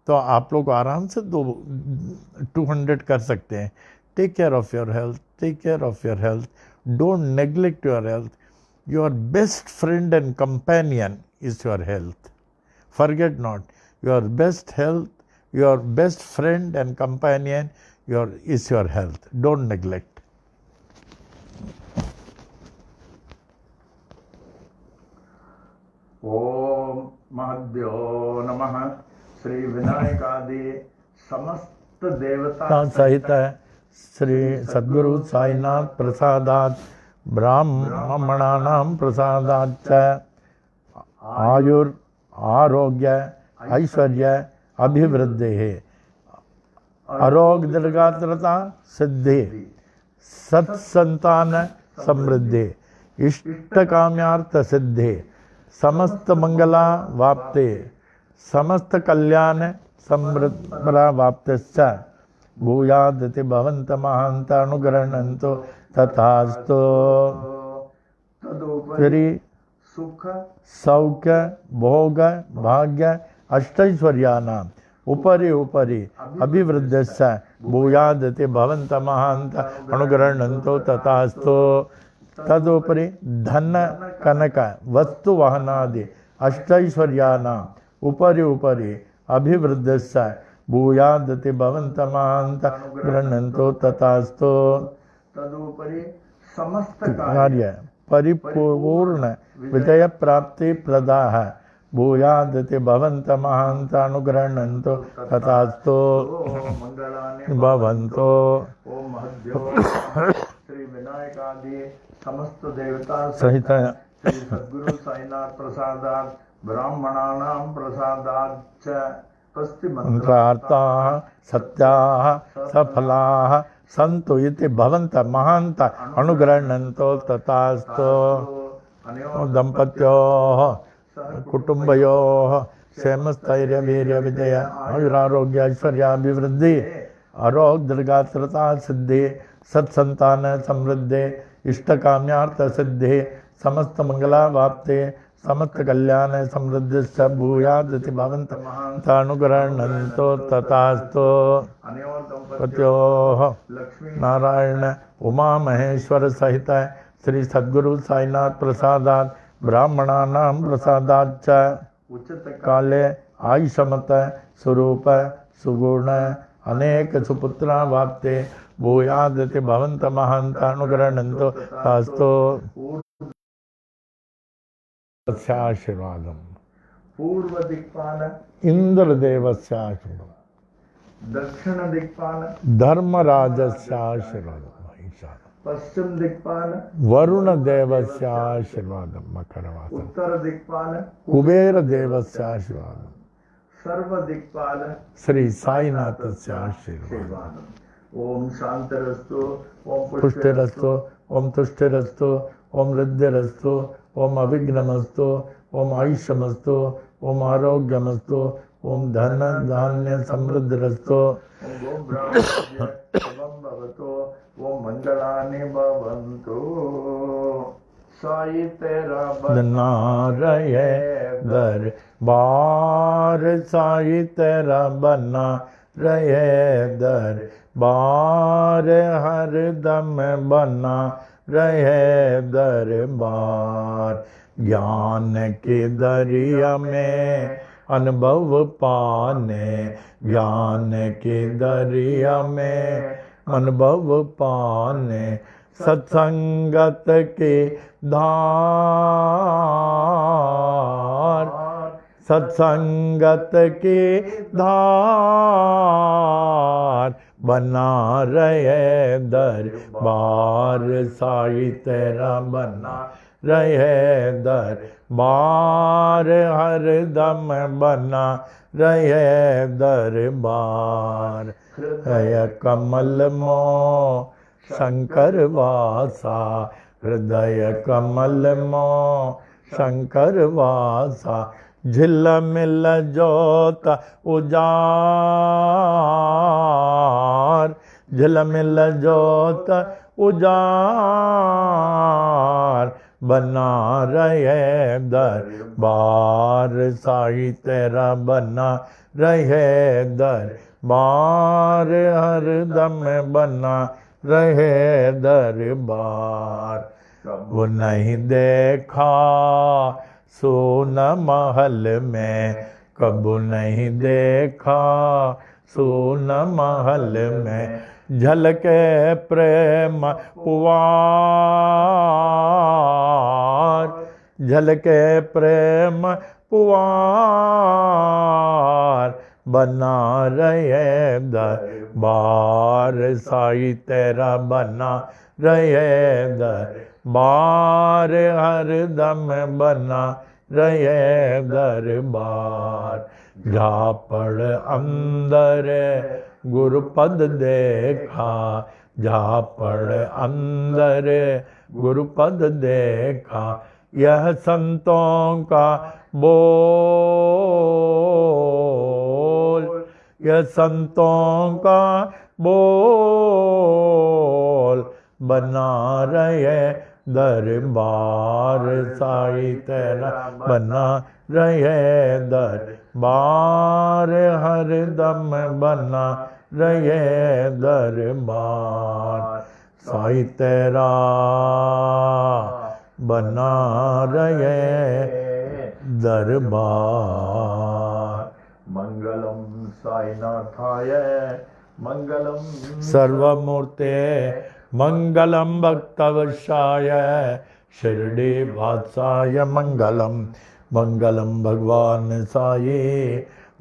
तो आप लोग आराम से 200 कर सकते हैं। Take care of your health, take care of your health, don't neglect your health. Your best friend and companion is your health, forget not. Your best health, your best friend and companion is your health, don't neglect. ओम महद्यो नमः। श्री विनायकादि समस्त देवता सहित है श्री सद्गुरु साईनाथ प्रसादात ब्राह्मणानां प्रसादाच्च आयुर आरोग्य ऐश्वर्य अभिवृद्धि है। आरोग्य दीर्घात्रता सिद्धि, सत्संतान समृद्धि, इष्ट काम्यार्थ सिद्धि, समस्त मंगला वाप्ते, समस्त कल्याण समृद्धि वाप्तश्च भूयादति भवन्त महान्त अनुग्रहणन्तो तथास्तु। तदुपरि सुख सौख्य भोग भाग्य अष्टैश्वर्यानाम् उपरि उपरि अभिवृद्धस्य भूयादति भवन्त महान्त अनुग्रहणन्तो तथास्तु। तदुपरि धन कनक वस्तु वाहनादि अष्टैश्वर्यानाम् उपरि उपरि अभिवृद्धस्य भूयादति भवन्त महान्त अनुग्रहणन्तो तथास्तु। तदुपरि समस्त कार्य परिपूर्ण विजय प्राप्ति प्रदाः भूयादति भवन्त महान्त अनुग्रहणन्तो तथास्तु। मंगलानि भवन्तो। ओम महद्यो श्री विनायक आदि समस्त देवता सहित श्री सद्गुरु साईनाथ प्रसादात् ब्राह्मणानां प्रसादाच्च मंत्रार्थाः सत्याः सफलाः सन्तु इति भवन्त महान्त अनुग्रहणन्तो तथास्तु। दंपत्योः कुटुंबयोः क्षेमस्थैर्य वीर्य विजय आयुरारोग्य ऐश्वर्याभिवृद्धि आरोग्य दीर्घात्रता सिद्धि सत्संतान समृद्धि इष्टकाम्यार्थ सिद्धि समस्त मंगला वाप्ते समस्त कल्याण समृद्धि स भूयादति भवन्त महान्त अनुग्रहणन्तो तथास्तु। पत्योः नारायण उमा महेश्वर सहित श्री सद्गुरु साईनाथ प्रसादात् ब्राह्मणानां प्रसादाच्च काले आयुषमत स्वरूप सुगुण अनेक सुपुत्रा वाप्ते भूयादति भवन्त महान्त अनुग्रहणन्तो तथास्तु। आशीर्वादम पूर्व दिक्पाल इंद्रदेवस्य आशीर्वादम दक्षिण दिक्पाल धर्मराजस्य आशीर्वादम पश्चिम दिक्पाल वरुण देवस्य आशीर्वादम मकरवासम उत्तर दिक्पाल कुबेर देवस्य आशीर्वादम सर्व दिक्पाल श्री साईनाथस्य आशीर्वादम। ओम शांतिरस्तु ओम पुष्टिरस्तु ओम तुष्टिरस्तु ओम हृदयरस्तु ओम अभिघ्नमस्तु ओम आयुष्यमस्तु ओम आरोग्यमस्तु ओम धन धान्य समृद्धिरस्तु ओम मंगलानि भवन्तु। साई तेरा बना रहे दरबार साई तेरा बना रहे दरबार हर दम बना रहे दरबार ज्ञान के दरिया में अनुभव पाने ज्ञान के दरिया में अनुभव पाने सत्संगत के धार सत्संगत के धार बना रहे दरबार साई तेरा बना रहे दरबार हर दम बना रहे दरबार हृदय कमल मो शंकर वासा हृदय कमल मो शंकर वासा झिल मिल जोत उजार झिल मिल जोत उजार बना रहे दरबार साई तेरा बना रहे दरबार हर दम बना रहे दरबार वो नहीं देखा सोन महल में कबू नहीं देखा सोन महल में झलके प्रेम पुआर झलके प्रेम पुआर बना रहे दरबार साई तेरा बना रहे दरबार हर दम बना रहे दरबार झापड़ अंदर गुरुपद देखा, झापड़ अंदर गुरुपद देखा। यह संतों का बोल, यह संतों का बोल, बना रहे दरबार साई तेरा, बना रहे दरबार हरदम, बना रहे दरबार साई तेरा, बना रहे दरबार। मंगलम साईनाथाय मंगलम सर्वमूर्ते, मंगलम भक्तवशाय शिरडी वासाय मंगलम, मंगलम भगवान साई,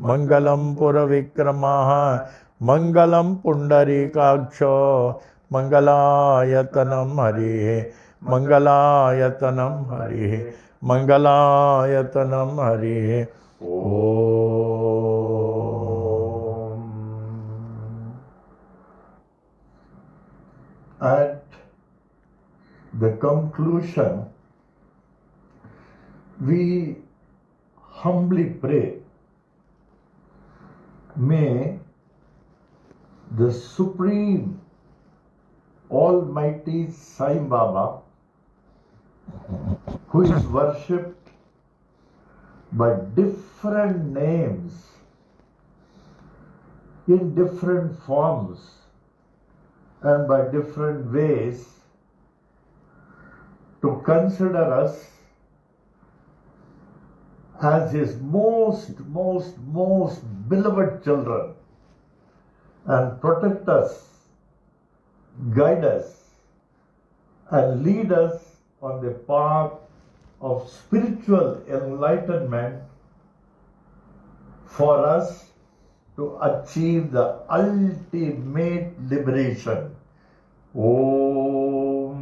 मंगलम पुरविक्रमः, मंगलम पुंडरीकाक्षो, मंगलायतनम हरिः, मंगलायतनम हरिः, मंगलायतनम हरिः। ओम। At the conclusion, we humbly pray, may the Supreme Almighty Sai Baba, who is worshipped by different names in different forms and by different ways, to consider us as his most beloved children and protect us, guide us, and lead us on the path of spiritual enlightenment for us to achieve the ultimate liberation. Om.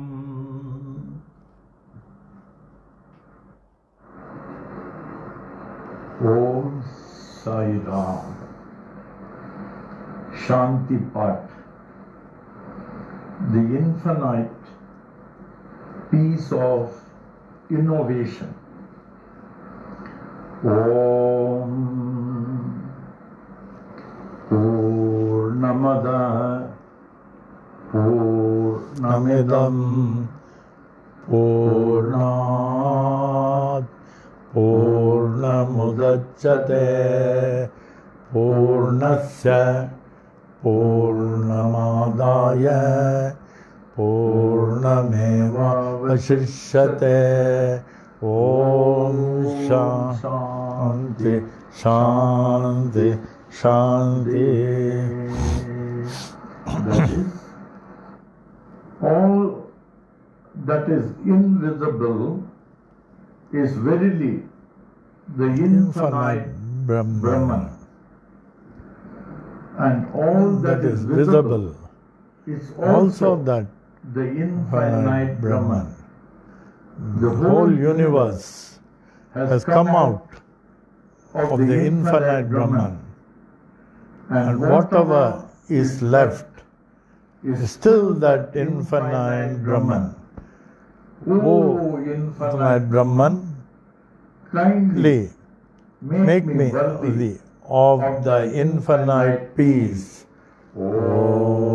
Om Sai Ram. Shanti Pat. The infinite peace of innovation. Om Purnamada Purnamidam Purnat Purnamudachyate Purnasya Purnamadaya Purnamevavashishyate. Om Shanti Shanti Shanti. That is, all that is invisible is verily the infinite Brahman, and all that is visible is also that the infinite Brahman. The whole universe has come out of the infinite Brahman, and whatever is left is still that infinite Brahman. O infinite Brahman, kindly make me worthy of the infinite peace. Om.